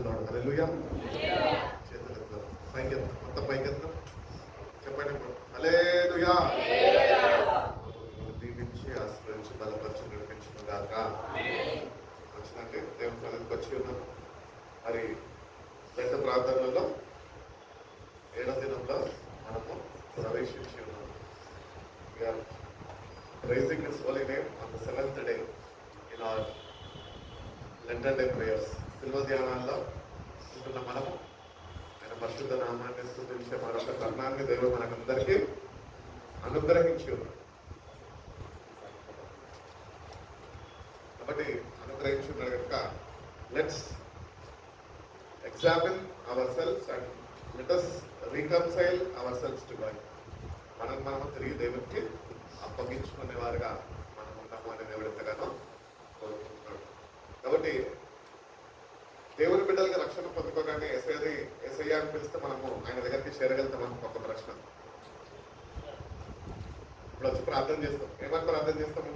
Lord. హల్లెలూయా. చేతులెత్తారు, పైకెత్తు, మొత్తం పైకెత్తు, చెప్పండి ఇప్పుడు. హల్లెలూయా. దీవించి ఆశ్రయించి బలపరిచి నడిపించిన గాక. వచ్చినట్టే దేవుని సన్నిధికి వచ్చి ఉన్నాం. మరి రెండు ప్రార్థనలలో 7వ దినంలో మనము ప్రవేశించి ఉన్నాం. Raising His holy name on the 7th day in our Lenten day prayers. సిల్వ ధ్యానాల్లో ఉంటున్న మనము ఆయన పరిశుద్ధ నామాన్ని స్తుతించే మరొక తరుణాన్ని దేవుడు మనకందరికీ అనుగ్రహించి ఉన్నాడు. కాబట్టి అనుగ్రహించి ఉన్నాడు కనుక let's examine our cells and let us reconcile ourselves to God. మనము తిరిగి దేవునికి అప్పగించుకునే వారుగా మనం ఉంటాము అనే దేవుడు ఎంతగానో కోరుకుంటున్నాడు. కాబట్టి దేవుని బిడ్డలకి రక్షణ పొందుకోగానే ఎస్ఐ అని పిలిస్తే మనము ఆయన దగ్గరికి చేరగలుగుతాం. మనకు ఒక ప్రశ్న. ఇప్పుడు వచ్చి ప్రార్థన చేస్తాం. ఏమని ప్రార్థన చేస్తాము?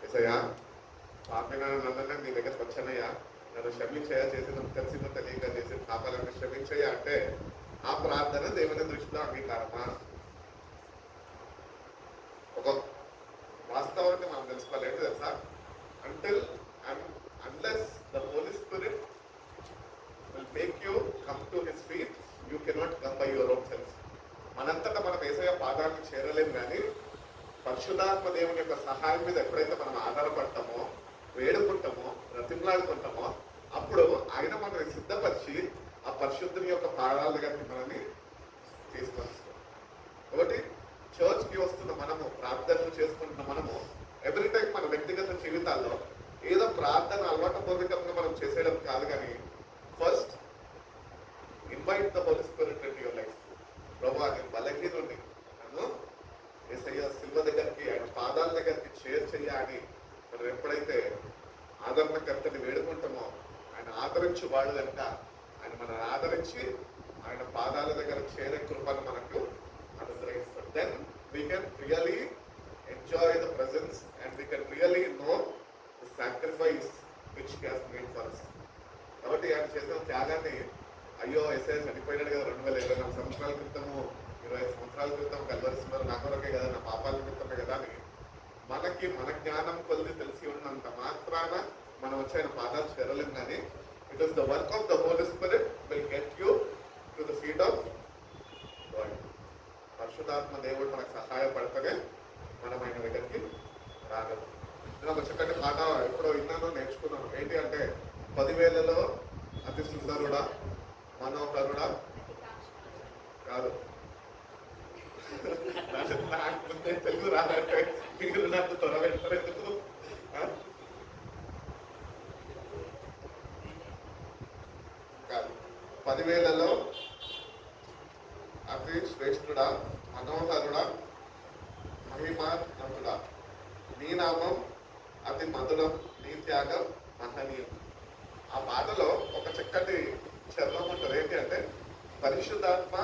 ఎస్ఐయా, పాపిన నన్ను నీ దగ్గరకు వచ్చానయ్యా, నన్ను క్షమించయ్యా, చేసిన తెలిసిన తెలియక చేసిన పాపాలను క్షమించయ్యా అంటే ఆ ప్రార్థన దేవుని దృష్టిలో అంగీకారమా? ఒక వాస్తవాన్ని మనం తెలుసుకోవాలి. ఏంటి తెలుసా? unless the Holy Spirit will make you come to His feet, you cannot come by your own self. మనంతటా మనం యేసయ్య పాదాలను చేరలేము. కానీ పరిశుద్ధాత్మ దేవుని యొక్క సహాయం మీద ఎప్పుడైతే మనం ఆధారపడతామో, వేడుకుంటామో, బ్రతిమలాడుకుంటామో, అప్పుడు ఆయన మనల్ని సిద్ధపరిచి ఆ పరిశుద్ధుని యొక్క పాదాల దగ్గరికి మనల్ని తీసుకొస్తాం. కాబట్టి చర్చ్కి వస్తున్న మనము, ప్రార్థనలు చేసుకుంటున్న మనము ఎవ్రీ టైం మన వ్యక్తిగత జీవితాల్లో ఏదో ప్రార్థన అలవాటు పూర్వకంగా మనం చేసేయడం కాదు. కానీ first invite the Holi spirit in your life. ప్రభువా, నేను బలహీనుడిని, నన్ను యేసయ్య సిల్వ దగ్గరికి, ఆయన పాదాల దగ్గరికి చేర్చయ్యా అని మనం ఎప్పుడైతే ఆదరణకర్తని వేడుకుంటామో, ఆయన ఆదరించి వాడు కనుక ఆయన మనల్ని ఆదరించి ఆయన పాదాల దగ్గర చేరే కృపను మనకు అనుగ్రహిస్తాడు. Then we can really enjoy the presence and we can really know the sacrifice which he has made for us. కాబట్టి ఆయన చేసిన త్యాగాన్ని, అయ్యో ఎస్ఐ చనిపోయినాడు కదా 2024 సంవత్సరాల క్రితము, 20 సంవత్సరాల క్రితం కల్వరిస్తున్నారు, నా కొరకే కదా, నా పాపాల నిమిత్తమే కదా అని మనకి మన జ్ఞానం కొద్ది తెలిసి ఉన్నంత మాత్రాన మనం వచ్చి ఆయన పాదాలు చేరలేం. కానీ it is the work of the Holi spirit will get you to the feet of God. పరిశుద్ధాత్మ దేవుడు మనకు సహాయపడితేనే మనం ఆయన దగ్గరికి రాగలం. నేను ఒక చక్కటి పాట ఎప్పుడో విన్నాను, నేర్చుకున్నాను. ఏంటి అంటే, 10,000లో అతి సుందరుడా, మనోహరుడా కాదు, తెలుగు రాదంటే మీరు నాకు త్వర పెడతారు ఎందుకు? 10,000లో అతి శ్రేష్ఠుడా, మనోహరుడా, మహిమాన్వితుడా, నీ నామం అతి మధురం, నీ త్యాగం మహనీయం. ఆ పాటలో ఒక చక్కటి చరణం ఉంటుంది. ఏంటి అంటే, పరిశుద్ధాత్మ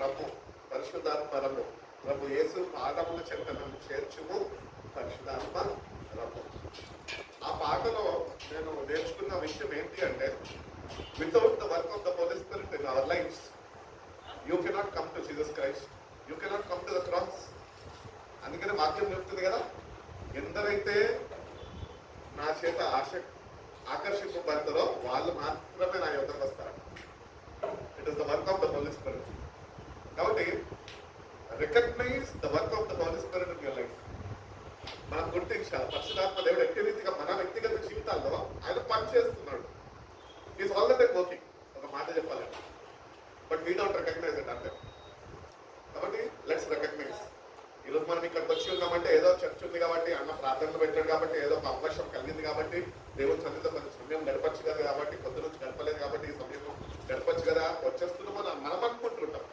రమ్ము, పరిశుద్ధాత్మ రమ్ము, ప్రభు యేసు పాదముల చెంత నన్ను చేర్చుము, పరిశుద్ధాత్మ రమ్ము. ఆ పాటలో నేను నేర్చుకున్న విషయం ఏంటి అంటే, without the work of the Holy Spirit in our lives, you cannot come to Jesus Christ. You cannot come to the cross. అందుకని వాక్యం చెప్తుంది కదా, ఎందరైతే నా చేత ఆకర్షింపబడతారో వాళ్ళు మాత్రమే నా యొద్దకు వస్తారు. It is the work of the Holi Spirit. కాబట్టి recognise the work of the Holi spirit in your life. మనం గుర్తించాలి, పరిశుద్ధాత్మ దేవుడు ఎట్టి రీతిగా మన వ్యక్తిగత జీవితాల్లో ఆయన పనిచేస్తున్నాడు. Is already working. ఒక మాట చెప్పాలంటే, but we don't recognize it అంటే. కాబట్టి లెట్స్ రికగ్నైజ్. ఈరోజు మనం ఇక్కడికి వచ్చి ఉన్నామంటే ఏదో చర్చ్ ఉంది కాబట్టి, అన్న ప్రార్థనలు పెట్టాడు కాబట్టి, ఏదో ఒక అవకాశం కలిగింది కాబట్టి, దేవుని సన్నిధిలో కొంచెం సమయం గడపచ్చు కదా, కాబట్టి కొద్ది నుంచి గడపలేదు కాబట్టి ఈ సమయం గడపచ్చు కదా, వచ్చేస్తున్నామని మనం అనుకుంటుంటాం.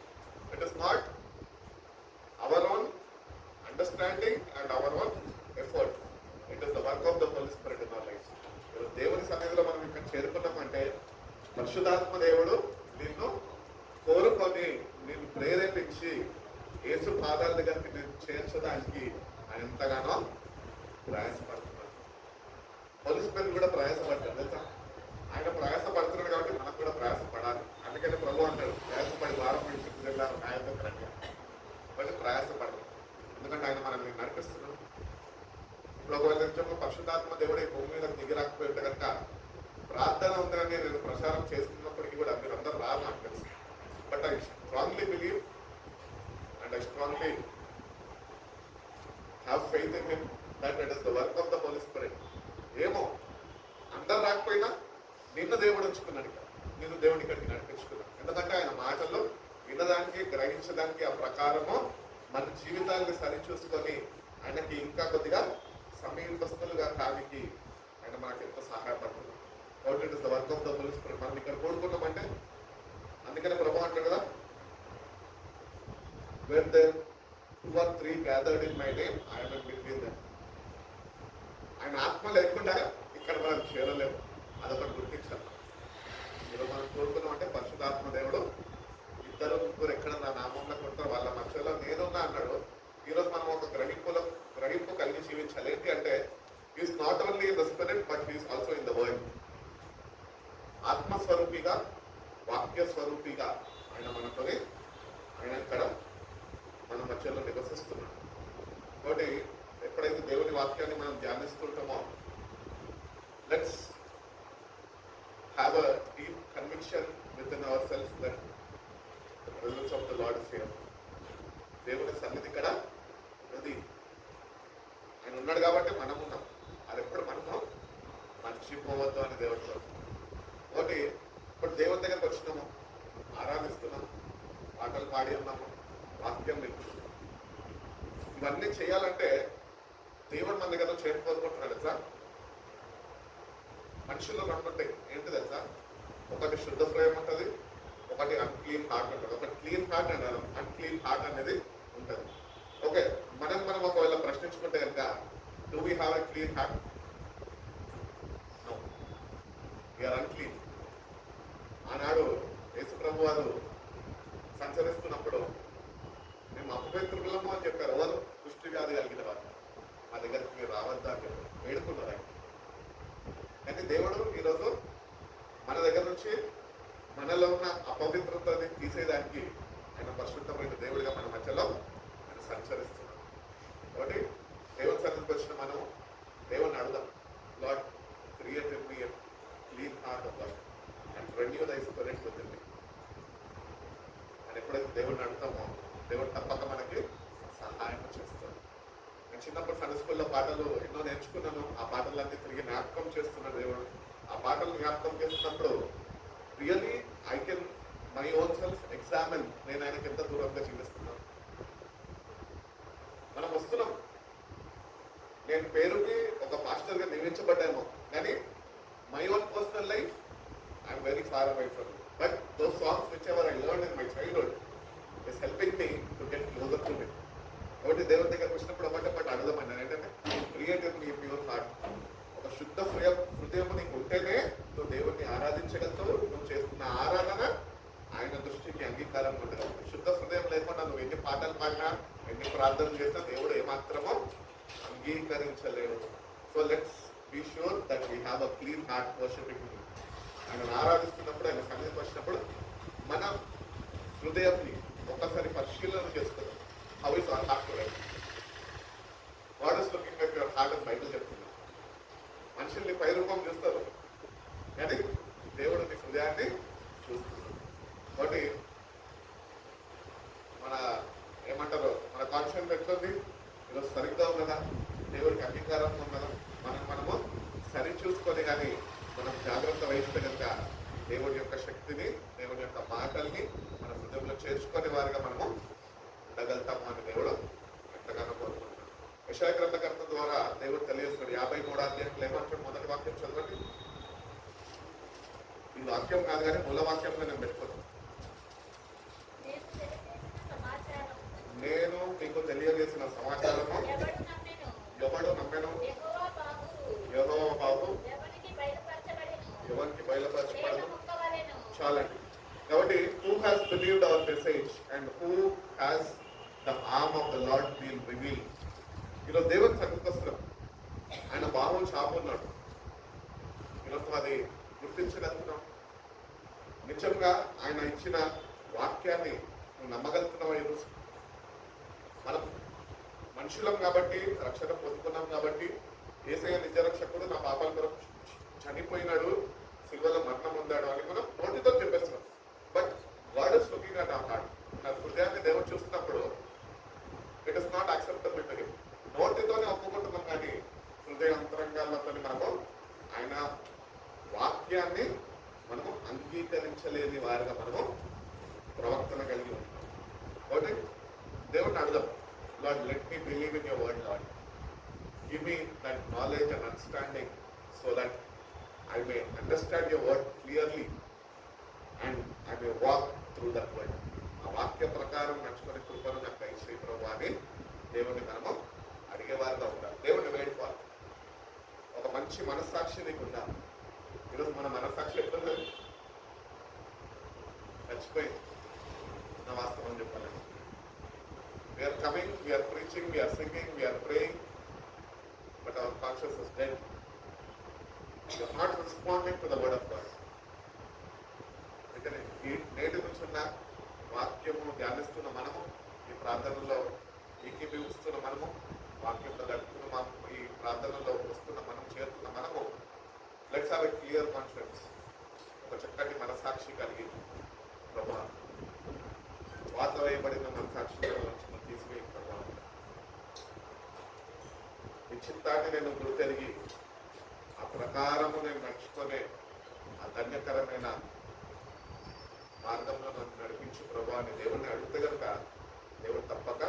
It is not our own understanding and our own effort. It is the work of the Holi spirit in our life. ఈరోజు దేవుని సన్నిధిలో మనం ఇక్కడ చేరుకున్నామంటే పరిశుద్ధాత్మ దేవుడు నిన్ను కోరుకొని, నిన్ను ప్రేరేపించి యేసు పాదాల దగ్గరికి నేను చేర్చడానికి ఆయన ఎంతగానో ప్రయాసపడుతున్నాడు. హోలీ స్పిరిట్ కూడా ప్రయాసపడతాడు తెలుసా. ఆయన పరిశుద్ధాత్మ దేవుడే భూమి మీద దిగిరాకపోయి ఉంటే కనుక ప్రార్థన ఉందని నేను ప్రచారం చేస్తున్నప్పటికీ కూడా మీరు అందరూ రారు నాకు తెలుసు. But I strongly believe and I strongly have faith in him that it is the work of the Holi spirit. ఏమో అందరు రాకపోయినా నిన్ను దేవుడు ఉంచుకున్నాడు ఇక్కడ, నిన్ను దేవుడి ఇక్కడికి నడిపించుకున్నాడు. ఎందుకంటే ఆయన మాటలు వినడానికి గ్రహించడానికి ఆ ప్రకారము మన జీవితాన్ని సరిచూసుకొని ఆయనకి ఇంకా కొద్దిగా సమీపస్తులుగా కానికి ఆయన మనకి ఎంతో సహాయపడుతుంది. కాబట్టి it is the work of the Holi spirit. మనం ఇక్కడ కూడుకున్నామంటే అందుకనే ప్రభు అంటాడు కదా, when there 2 or 3 gathered in my name, I am in between them. ఆయన ఆత్మ లేకుండా ఇక్కడ మనం చేరలేము, అదొకటి గుర్తించాలి. ఈరోజు మనం కోరుకున్నాం అంటే పరిశుద్ధాత్మ దేవుడు ఇద్దరు ముగ్గురు ఎక్కడ నా నామంలో కొడతారు వాళ్ళ మధ్యలో నేనున్నా అన్నాడు. ఈరోజు మనం ఒక గ్రహింపు కలిగి జీవించాలి. ఏంటి అంటే is not only in the spirit but is also in the world. ఆత్మస్వరూపిగా వాక్య స్వరూపిగా ఆయన మనతోనే ఆయన ఇక్కడ మన మధ్యలో నివసిస్తున్నాడు. కాబట్టి ఎప్పుడైతే దేవుని వాక్యాన్ని మనం ధ్యానిస్తుంటామో let's have a deep conviction within our self that the presence of the Lord is here. దేవుని సన్నిధి ఇక్కడ ఉన్నది, ఆయన ఉన్నాడు కాబట్టి మనం ఉన్నాం. అది ఎప్పుడు మనము మర్చిపోవద్దు అని దేవుడితో. కాబట్టి ఇప్పుడు దేవుని దగ్గరకు వచ్చినాము, ఆరాధిస్తున్నాము, పాటలు పాడి ఉన్నాము, వాక్యం వింటున్నాము. ఇవన్నీ చేయాలంటే దేవుడు మన దగ్గర చేరుకోనుకుంటున్నాడు తెలుసా. మనుషుల్లో కనుకుంటాయి ఏంటి తెలుసా, ఒకటి శుద్ధ హృదయం ఉంటుంది, ఒకటి అన్క్లీన్ హార్ట్ ఉంటుంది. ఒకటి clean heart and unclean heart అనేది ఉంటుంది. ఓకే, మనం ఒకవేళ ప్రశ్నించుకుంటే కనుక do we have a clean heart? No, we are unclean. ఆనాడు యేసు ప్రభు వారు సంచరిస్తున్నప్పుడు మేము అపవిత్రులము అని చెప్పారు. ఎవరు? కుష్టి వ్యాధి కలిగిన వారు. మా దగ్గరికి మీరు రావద్దా అని చెప్పారు, వేడుకున్నారు ఆయన. కానీ దేవుడు ఈరోజు మన దగ్గర నుంచి మనలో ఉన్న అపవిత్రతని తీసేదానికి ఆయన పరిశుద్ధమైన దేవుడిగా మన మధ్యలో ఆయన సంచరిస్తున్నాడు. కాబట్టి దేవుని సన్నిధికి వచ్చిన మనం దేవుని అడుగుదాం, Lord create in me a clean heart of Lord and renew the spirit with me. అని ఎప్పుడైతే దేవుడిని అడుగుతామో దేవుడు తప్పక మనకి సహాయం చేస్తాడు. నేను చిన్నప్పుడు సండే స్కూల్లో పాటలు ఎన్నో నేర్చుకున్నాను. ఆ పాటలన్నీ తిరిగి జ్ఞాపకం చేస్తున్నాడు దేవుడు. ఆ పాటలు జ్ఞాపకం చేస్తున్నప్పుడు really I can my own self examine, నేను ఆయనకి ఎంత దూరంగా జీవిస్తున్నాను. మనం వస్తున్నాం, నేను పేరుకి ఒక పాస్టర్గా నియమించబడ్డాము, కానీ my own personal life I am very far away from. But those songs which ever I learn in my childhood is helping me to get closer to Him. కాబట్టి దేవుని దగ్గరకు వచ్చినప్పుడు ఒకటి అడుగుదామన్నాను, ఏంటంటే create in me pure heart. ఒక శుద్ధ హృదయం నీకు ఉంటేనే నువ్వు దేవుణ్ణి ఆరాధించగలుగుతావు. నువ్వు చేస్తున్న ఆరాధన ఆయన దృష్టికి అంగీకారం ఉంటుంది. శుద్ధ హృదయం లేకుండా నువ్వు ఎన్ని పాటలు పాడినా ఎన్ని ప్రార్థనలు చేసినా దేవుడు ఏమాత్రమో అంగీకరించలేడు. So let's be sure that we have a clean heart worshipping him. ఆయన ఆరాధిస్తున్నప్పుడు, ఆయన సన్నిధికి వచ్చినప్పుడు మన హృదయాన్ని ఒక్కసారి పరిశీలన చేసుకుందాం. How is our heart today? God is looking at your heart అని బైబిల్ చెప్తుంది. మనుషుల్ని పై రూపం చూస్తారు, కానీ దేవుడు నీ హృదయాన్ని చూస్తున్నాడు. కాబట్టి మన ఏమంటారు, మన కాన్షియన్స్ ఎట్లుంది ఈరోజు? సరిగ్గా ఉన్నదా? దేవుడికి అంగీకారం ఉన్నదా? మనము సరి చూసుకొని కానీ మనం జాగ్రత్త వహిస్తే కనుక దేవుడి యొక్క శక్తిని, దేవుడి యొక్క మాటల్ని మన హృదయంలో చేర్చుకునే వారిగా మనము ఉండగలుగుతాము అని దేవుడు ఎంతగానో కోరుకుంటున్నాడు. యెషయా గ్రంథకర్త ద్వారా దేవుడు తెలియజేస్తున్నాడు. 53వ అధ్యాయంలో ఏమంటాడు? మొదటి వాక్యం చదవండి. ఈ వాక్యం కాదు కానీ మూల వాక్యంలో నేను పెట్టుకోను. నేను మీకు తెలియజేసిన సమాచారము ఎవడు నమ్మెను? యెహోవా బాబు ఎవరికి బయలుపరచబడదు. చాలండి. కాబట్టి who has believed our message and who has the arm of the Lord been revealed? ఈరోజు దేవుని సన్నిధికొస్తున్నాం, ఆయన బాహు చాపున్నాడు. ఈరోజు అది గుర్తించగలుగుతున్నాం. నిజంగా ఆయన ఇచ్చిన వాక్యాన్ని నువ్వు నమ్మగలుగుతున్నావా? ఈరోజు మనం మనుషులం కాబట్టి, రక్షణ పొందుకున్నాం కాబట్టి యేసయ్య నిజరక్షకుడు, నా పాపాల కొరకు చనిపోయినాడు, సిల్వలో మరణం పొందాడు అని మనం నోటితో చెప్పేస్తున్నాం. But God is looking at our heart. నా హృదయాన్ని దేవుడు చూస్తున్నప్పుడు it is not acceptable to him. నోటితోనే ఒప్పుకుంటున్నాం కానీ హృదయ అంతరంగాలతో మనము ఆయన వాక్యాన్ని మనము అంగీకరించలేని వారిగా మనము ప్రవర్తన కలిగి ఉంటాం. కాబట్టి దేవుడిని అడుగుదాం, lord let me believe in your word, lord give me that knowledge and understanding so that I may understand your word clearly and I may walk through that word. ఆ వాక్య ప్రకారం నడుచుకునే కృపను నాకు దయచేయి ప్రభువా అని దేవుడిని మనము అడిగేవారుగా ఉండాలి. దేవుడిని వేడుకోవాలి. ఒక మంచి మనస్సాక్షి నీకు ఉండాలి. ఈరోజు మన మనస్సాక్షి ఎట్లుంది? చచ్చిపోయింది. నా వాస్తవం చెప్పాలండి. We are coming, we are preaching, we are singing, we are praying, but our conscious is dead. You are not responding to the word of God. అందుకని ఈ నేటి నుంచి ఉన్న వాక్యము ధ్యానిస్తున్న మనము, ఈ ప్రార్థనలో ఏకీభవిస్తున్న మనము, వాక్యంలో గడుపుతున్న ఈ ప్రార్థనలో వస్తున్న మనం, చేరుతున్న మనము, let's have a clear conscience, ఒక చక్కటి మనసాక్షి కలిగి ప్రభా వాత వేయబడిన మనసాక్షి తీసుకుని ప్రభా ఈ చిత్తాన్ని నేను గుర్తెరిగి ఆ ప్రకారము నేను నడుచుకునే ఆ ధన్యకరమైన మార్గంలో నన్ను నడిపించు ప్రభు అని దేవుడిని అడిగితే కనుక దేవుడు తప్పక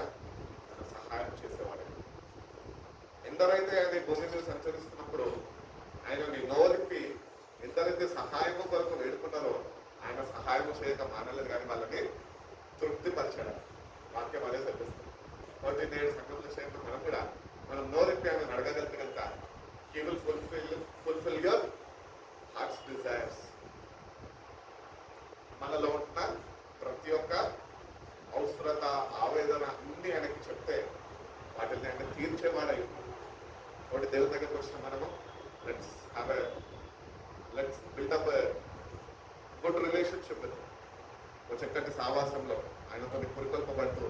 తన సహాయం చేసేవాడు. ఎందరైతే ఆయన భూమి మీద సంచరిస్తున్నప్పుడు ఆయనని నోరిప్పి ఎందరైతే సహాయము కొరకు వేడుకున్నారో ఆయన సహాయము చేయక మానలేదు, కానీ వాళ్ళని తృప్తిపరిచాడు. వాక్యం అదే చెప్పిస్తుంది. కాబట్టి నేడు సంఘంలో చేయడం మనం కూడా మనం నోరిప్పి ఆయన అడగగలిగితే కనుక He will fulfill your heart's desires. మనలో ఉన్న ప్రతి ఒక్క అవసరత, ఆవేదన అన్ని ఆయనకి చెప్తే వాటిని ఆయన తీర్చేవాడై. ఒకటి దేవుని దగ్గరకు వచ్చిన మనము let's build up good relationship with, ఒక చక్కటి సావాసంలో ఆయనతో పురికొల్పబడుతూ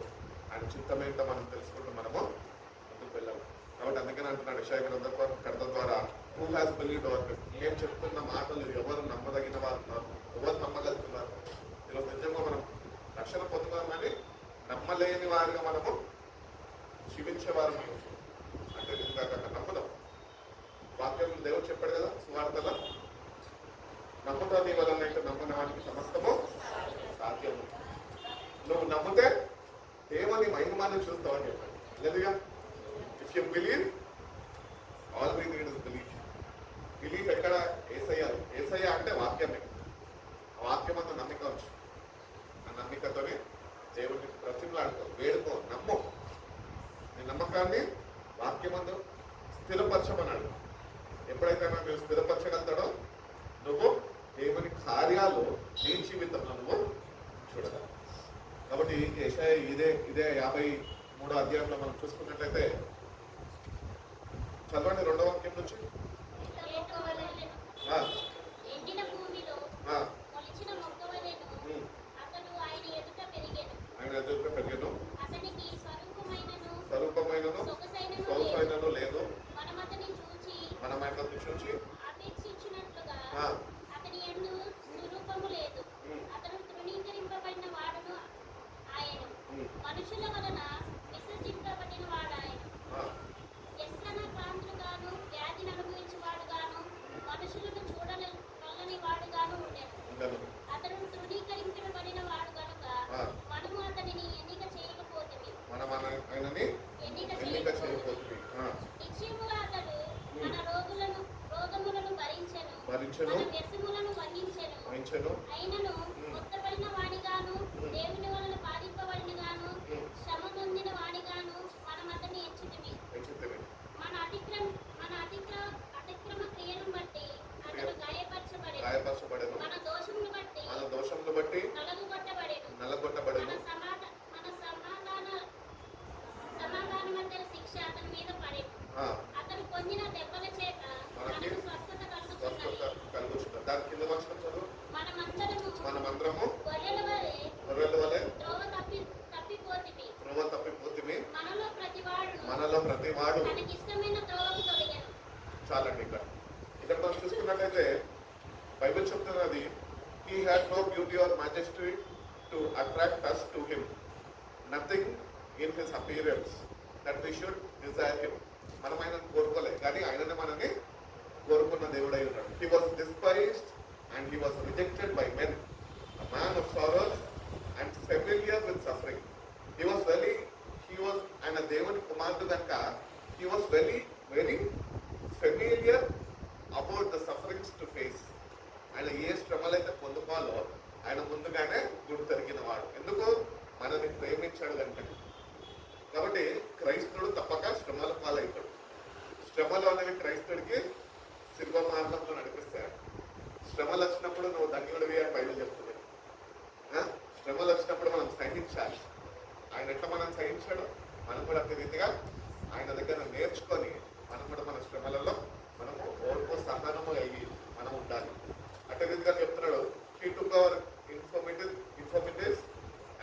ఆయన చిత్తమేంటో మనం తెలుసుకుంటూ మనము ముందుకు వెళ్ళాలి. కాబట్టి అందుకని అంటున్నాడు యెషయా గ్రంథకర్త ద్వారా, who has believed our faith, మేము చెప్తున్న మాటలు ఎవరు నమ్మదగిన వారు, ఎవరు నమ్మగలుగుతున్నారు? ఈరోజు నిజంగా మనం రక్షణ పొందుతాం కానీ నమ్మలేని వారిగా మనము జీవించేవారు అంటే నమ్ముదాం. వాక్యం దేవుడు చెప్పాడు కదా సువార్తలో, నమ్ముతా నీ వలన అయితే నమ్మిన వారికి సమస్తము సాధ్యము. నువ్వు నమ్మితే దేవుని మహిమాన్ని చూస్తావని చెప్పాడు. లేదుగా if you believe, all we need is belief. Belief ఎక్కడ? యేసయ్య అంటే వాక్యమే. ఆ వాక్యం అంత నమ్మిక వచ్చు. ఆ నమ్మికతోనే దేవుడిని ప్రతిమలాడుకో, వేడుకో, నమ్ము. నీ నమ్మకాన్ని వాక్యమందు స్థిరపరచమన్నాడు. ఎప్పుడైతే నువ్వు స్థిరపరచగలుగుతాడో నువ్వు దేవుని కార్యాలు నీ జీవితంలో నువ్వు చూడగలవు. కాబట్టి యేషయా ఇదే 53వ అధ్యాయంలో మనం చూసుకున్నట్లయితే చదవండి 2వ వాక్యం నుంచి. ఆయన ఎదుట పెరిగెను, స్వరూపమైనను సొగసైనను లేదు, మనం ఆయనను చూచి మనుషుల వలన విసర్జింపబడిన వాడాయన, వ్యసన క్రాంతులుగాను వ్యాధిని అనుభవించేవాడుగాను మనుషులను చూడని వాడుగాను ఉండేను. అతను తృణీకరింపబడిన వాడు కనుక మనము అతనిని ఎన్నిక చేయకపోతుంది. నిశ్చయముగా అతడు మన రోగములను భరించెను, మన వ్యసనములను వహించెను. అయినను మొత్తబడిన వాడిగాను, దేవుని వలన బాధింపబడిన గాను, శ్రమ పొందిన వాడిగాను మనం అతన్ని ఎంచుతిమి. మన అతిక్రమ క్రియలను బట్టి అతడు గాయపరచబడెను, మన దోషములను బట్టి నలగొట్టబడెను. మన సమాధానమంతర శిక్ష అతని మీద పడెను. అతను పొందిన దెబ్బల చేత మనకు స్వస్థత కలుగుచున్నది. దాని కింద వచనం చదువు. మనమందరము గొర్రెల వలె త్రోవ తప్పిపోతిమి. మనలో చూసినట్లయితే బైబిల్ చెప్తున్నది, he had no beauty or majesty to attract us to him, nothing in his appearance that we should desire him. మనం ఆయనను కోరుకోలే, కానీ ఆయననే మనల్ని కోరుకున్న దేవుడై ఉన్నాడు. He was despised and he was rejected by men, a man of sorrows and familiar with suffering. He was ఆయన దేవుని కుమారుడు కనుక he was very familiar about the sufferings to face. ఆయన ఏ శ్రమలైతే పొందుకోవాలో ఆయన ముందుగానే గుర్తెరిగిన వాడు. ఎందుకు? మనల్ని ప్రేమించాడు కనుక. కాబట్టి క్రైస్తవుడు తప్పక శ్రమల పాలవుతాడు. శ్రమలు అనేవి క్రైస్తవుడికి శిల్వ మార్గంలో నడిపిస్తాడు. శ్రమలు వచ్చినప్పుడు నువ్వు ధన్యుడివి అని బైబిల్ చెప్తుంది. శ్రమలు వచ్చినప్పుడు మనం సహించాలి. ఆయన ఎట్లా మనం సహించాడు, మనం కూడా అదే రీతిగా ఆయన దగ్గర నేర్చుకొని మనం కూడా మన శ్రమలలో మనము ఓర్పు సహనము అయ్యి మనం ఉండాలి. అదే రీతిగా చెప్తున్నాడు, he took our infirmities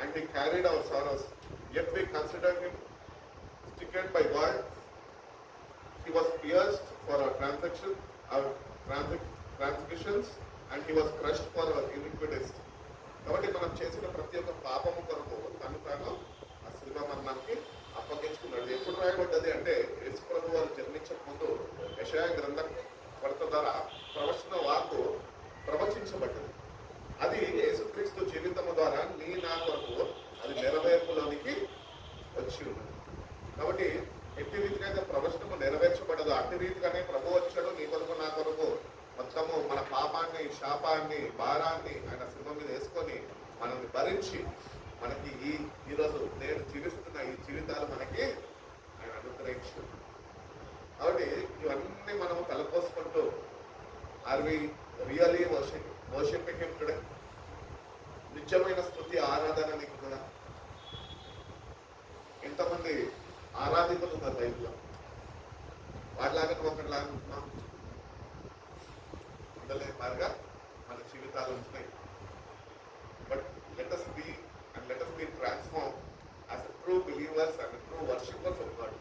and he carried our sorrows, yet we considered him stricken by God. He was pierced for our transgressions and he was crushed for our iniquities. కాబట్టి మనం చేసిన ప్రతి ఒక్క పాపము కొరకు తాను ఆ శిలువ మరణానికి అప్పగించుకున్నాడు. ఎప్పుడు రాయబడ్డది అంటే యేసు ప్రభు వారు జన్మించక ముందు యెషయా గ్రంథం కొరత ద్వారా ప్రవచన వాక్కు ప్రవచించబడ్డది. అది యేసుక్రీస్తు జీవితము ద్వారా నీ నా కొరకు అది నెరవేర్పులోనికి వచ్చి ఉన్నది. కాబట్టి ఎట్టి రీతిగా అయితే ప్రవచనము నెరవేర్చబడదు, అట్టి రీతిగానే ప్రభు వచ్చాడు నీ కొరకు నా కొరకు మొత్తము మన పాపాన్ని, శాపాన్ని, భారాన్ని ఆయన శిలువ మీద వేసుకొని మనల్ని భరించి మనకి ఈరోజు నేను జీవిస్తున్న ఈ జీవితాలు మనకి ఆయన అనుగ్రహించు. కాబట్టి ఇవన్నీ మనం తలపోసుకుంటూ are we really worshipping him today? నిజమైన స్తుతి ఆరాధన నీకు కదా? ఎంతమంది ఆరాధికులు ఉన్నారు బైబిల్లో? వాటిలాగా నువ్వు ఒకటిలాగా ఉంటున్నావు మారుగా మన జీవితాలు ఉంటున్నాయి. But let us be transformed as a true believers and a true worshippers of God.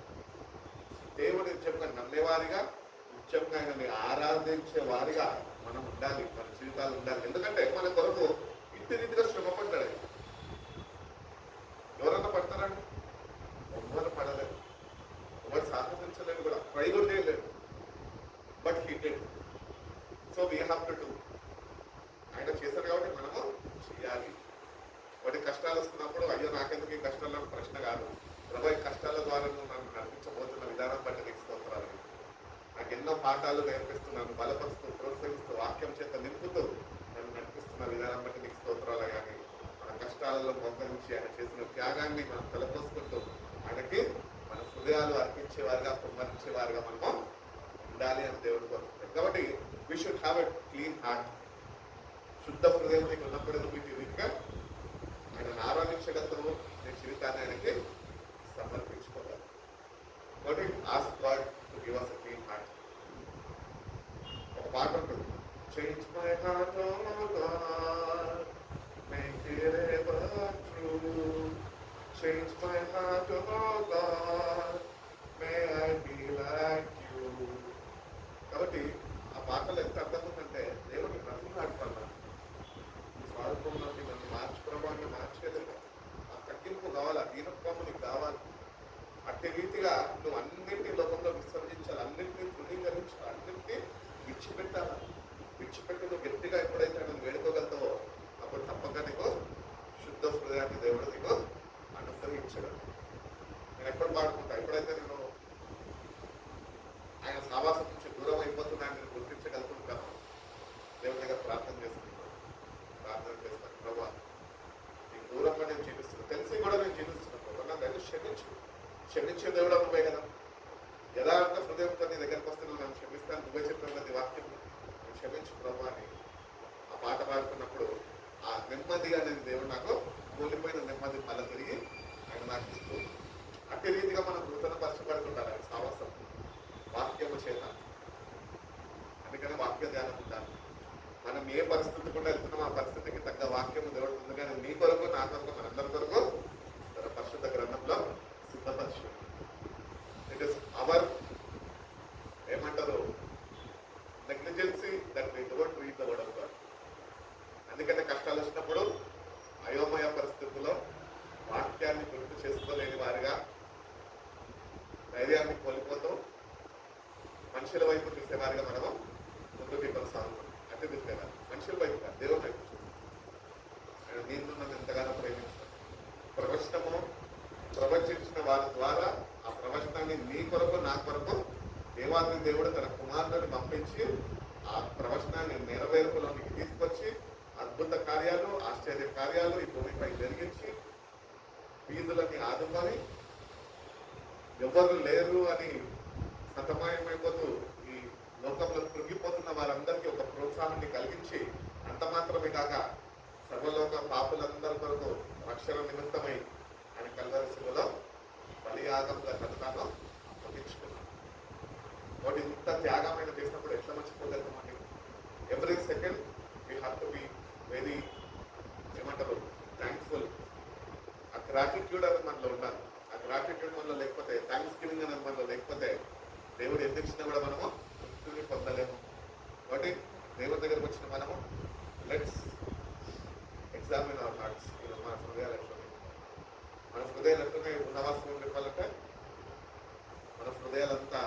దేవుని నిజంగా నమ్మేవారిగా, నిజంగా ఆయనని ఆరాధించే వారిగా మనం ఉండాలి, మన జీవితాలు ఉండాలి. ఎందుకంటే మన కొరకు ఇంటి రీతిగా శ్రమ పడ్డాడు. ఎవరన్నా పడతారండి? ఎవరు పడలేదు, ఎవరు సాహసించలేదు, కూడా ట్రై కూడా చేయలేదు. But he did. So we have to do. ఆయన చేశారు కాబట్టి మనము చేయాలి. వాటి కష్టాలు వస్తున్నప్పుడు అయ్యో నాకెందుకు ఈ కష్టాల్లో ప్రశ్న కాదు. ప్రభు ఈ కష్టాల ద్వారా నువ్వు నన్ను నడిపించబోతున్న విధానం బట్టి నీకు స్తోత్రాలు. నాకు ఎన్నో పాఠాలు నేర్పిస్తున్నాను, బలపరుస్తూ, ప్రోత్సహిస్తూ, వాక్యం చేత నింపుతూ నన్ను నడిపిస్తున్న విధానం బట్టి నీకు స్తోత్రాలు. కానీ మన కష్టాలలో మోకరించి ఆయన చేసిన త్యాగాన్ని మనం తలపోసుకుంటూ ఆయనకి మన హృదయాలు అర్పించేవారుగా, కుమ్మరించేవారుగా మనము ఉండాలి అని దేవుడు కోరుకుంటాడు. కాబట్టి we should have a clean heart. శుద్ధ హృదయం నీకు ఉన్నప్పుడు నువ్వు ఈ రీతిగా ఆయనను ఆరాధించగలవు, నీ జీవితాన్ని ఆయనకి సమర్పించుకోవాలి. కాబట్టి ask God to give us a clean heart. ఒక పాట ఉంటుంది, change my heart oh God, make it ever true. Change my heart oh God, may I be like you. కాబట్టి ఆ పాటలు ఎంత అర్థం ఉందంటే దేవుడిని బ్రతిమలాడుతున్నాను, ఈ స్వరూపంలోకి నన్ను మార్చి ప్రభావాన్ని మార్చేది. ఆ తగ్గింపు కావాలి, ఆ దీనత్వము నీకు కావాలి. అట్టి రీతిగా నువ్వు అన్నింటి లోకంలో విసర్జించాలి, అన్నింటినీ తృణీకరించాలి, అన్నింటినీ విడిచిపెట్టాలి. విడిచిపెట్టి నువ్వు గట్టిగా ఎప్పుడైతే నన్ను వేడుకోగలుగుతావో అప్పుడు తప్పక నీకు శుద్ధ హృదయాన్ని దేవుడు నీకు అనుగ్రహించగలడు. నేను ఎప్పుడు పాడుకుంటా, ఎప్పుడైతే నేను ఆయన సావాసం నుంచి దూరం అయిపోతున్నాను నేను గుర్తించగలుగుతుంటాను, దేవుడి దగ్గర ప్రార్థన చేస్తాను. ప్రభా నీకు దూరంగా నేను జీవిస్తున్నాను, తెలిసి కూడా నేను జీవిస్తున్నాను. ప్రభా నన్ను క్షమించే దేవుడు నువ్వే కదా. యథార్థ హృదయంతో నీ దగ్గరకు వస్తే నువ్వు నన్ను క్షమిస్తాను, నువ్వే చెప్పినది వాక్యం, నువ్వు క్షమించు ప్రభా అని ఆ పాట పాడుతున్నప్పుడు ఆ నెమ్మది అనేది దేవుడు నాకు కూలిపోయిన నెమ్మది మళ్ళీ తిరిగి ఆయన నాకు ఇస్తూ, అట్టి రీతిగా మనం నూతన పరచబడుతుంటారు ఆయన సావాసం వాక్యము చేత. అందుకని వాక్య ధ్యానం ఉండాలి. మనం ఏ పరిస్థితి కూడా వెళ్తున్నాం ఆ పరిస్థితికి తగ్గ వాక్యము దేవుడు ముందుగానే నీ కొరకు, నా కొరకు, మనందరి కొరకు తన పరిశుద్ధ గ్రంథంలో సిద్ధపరిచి. ఇట్ ఇస్ అవర్ ఏమంటారు నెగ్లిజెన్సీ దట్ దేవుని వైపు చూడు. ఆయన నిన్ను నన్ను ఎంతగానో ప్రేమించాడు. ప్రవచనము ప్రవచించిన వారి ద్వారా ఆ ప్రవచనాన్ని నీ కొరకు నా కొరకు దేవాది దేవుడు తన కుమారుడిని పంపించి ఆ ప్రవచనాన్ని నెరవేర్పులోనికి తీసుకొచ్చి అద్భుత కార్యాలు ఆశ్చర్య కార్యాలు ఈ భూమిపై జరిగించి వీధులని ఆదుకొని ఎవరు లేరు అని సతమయమైపోతూ ఈ లోకంలో కృంగిపోతున్న వారందరికీ ఒక ప్రోత్సాహాన్ని కలిగించి అంత మాత్రమే కాక సర్వలోక పాపులందరి కొరకు రక్షణ నిమిత్తమై ఆయన కల్వరి శిలువలో బలియాగంగా కథను ముగించుకున్నాం. వాటి ఇంత త్యాగమైన చేసినప్పుడు ఎట్లా మర్చిపోగలుగుతామండి? Every second we have to be very ఏమంటారు థ్యాంక్ఫుల్. ఆ గ్రాటిట్యూడ్ అనేది మనలో ఉండాలి. ఆ గ్రాటిట్యూడ్ మనలో లేకపోతే, థ్యాంక్స్ గివింగ్ అనేది మనలో లేకపోతే దేవుడు ఎందుకు ఇచ్చినా కూడా మనము తృప్తిని పొందలేము. కాబట్టి దేవుడి దగ్గరకు వచ్చిన మనము లెట్స్ ఎగ్జామిన్ అవర్ హార్ట్స్. ఈరోజు మన హృదయాలు ఎట్లున్నాయి? మన హృదయాలు ఎట్లున్నాయి? ఉన్నవాస్తవం చెప్పాలంటే మన హృదయాలంతా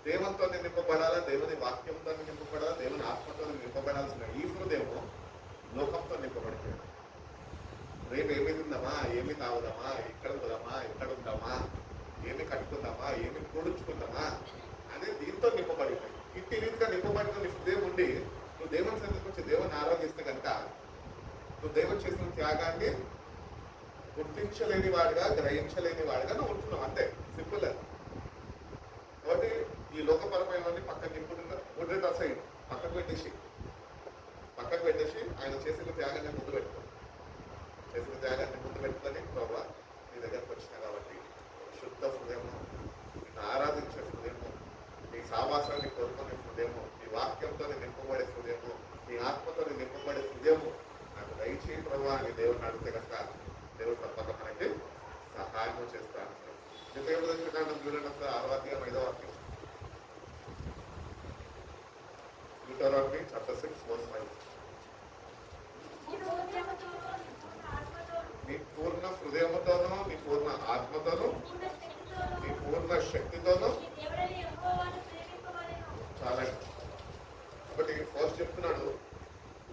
దేవునితో నింపబడాలా, దేవుని వాక్యంతో నింపబడాలా, దేవుని ఆత్మతో నింపబడాల్సిన ఈ హృదయము లోకంతో నింపబడిపోయింది. రేపు ఏమి తిందామా, ఏమి తాగుదామా, ఎక్కడ పోదామా, ఎక్కడ ఉందామా, ఏమి కట్టుకుందామా, ఏమి కూడుచుకుందామా అని దీంతో నింపబడిపోయింది. ఇట్టి రీతిగా నింపబడిన నీ హృదయం ఉండి నువ్వు దేవుని సన్నిధికి వచ్చి దేవుని ఆరాధిస్తే కనుక నువ్వు దేవుడు చేసిన త్యాగాన్ని గుర్తించలేని వాడిగా, గ్రహించలేని వాడిగా నువ్వు ఉంటున్నావు. అంతే, సింపుల్ అది. కాబట్టి ఈ లోకపరమైనవన్నీ పక్కకి ఇప్పుడు అసైడ్ పక్కకు పెట్టేసి ఆయన చేసిన త్యాగాన్ని ముందు పెట్టుకో. చేసిన త్యాగాన్ని ముందు పెట్టుకొని ప్రభావ నీ దగ్గరకు వచ్చిన కాబట్టి శుద్ధ హృదయము, నిన్ను ఆరాధించే హృదయము, నీ సావాసాన్ని కోరుకునే హృదయము, నీ వాక్యంతో నింపబడే హృదయము, నీ ఆత్మతో నింపబడే హృదయము నాకు దయచేయి ప్రభావ అని దేవుడిని అడిగితే కనుక దేవుడు తప్పక మనకి సహాయము చేస్తాను. దేవుడు కాండం చూడండి, 6వ అధ్యాయం 5వ వాక్యం. Deuteronomy chapter 6 verse 5. నీ పూర్ణ హృదయముతోనూ, నీ పూర్ణ ఆత్మతోనూ, నీ పూర్ణ శక్తితోనూ. చాలా. కాబట్టి ఫస్ట్ చెప్తున్నాడు,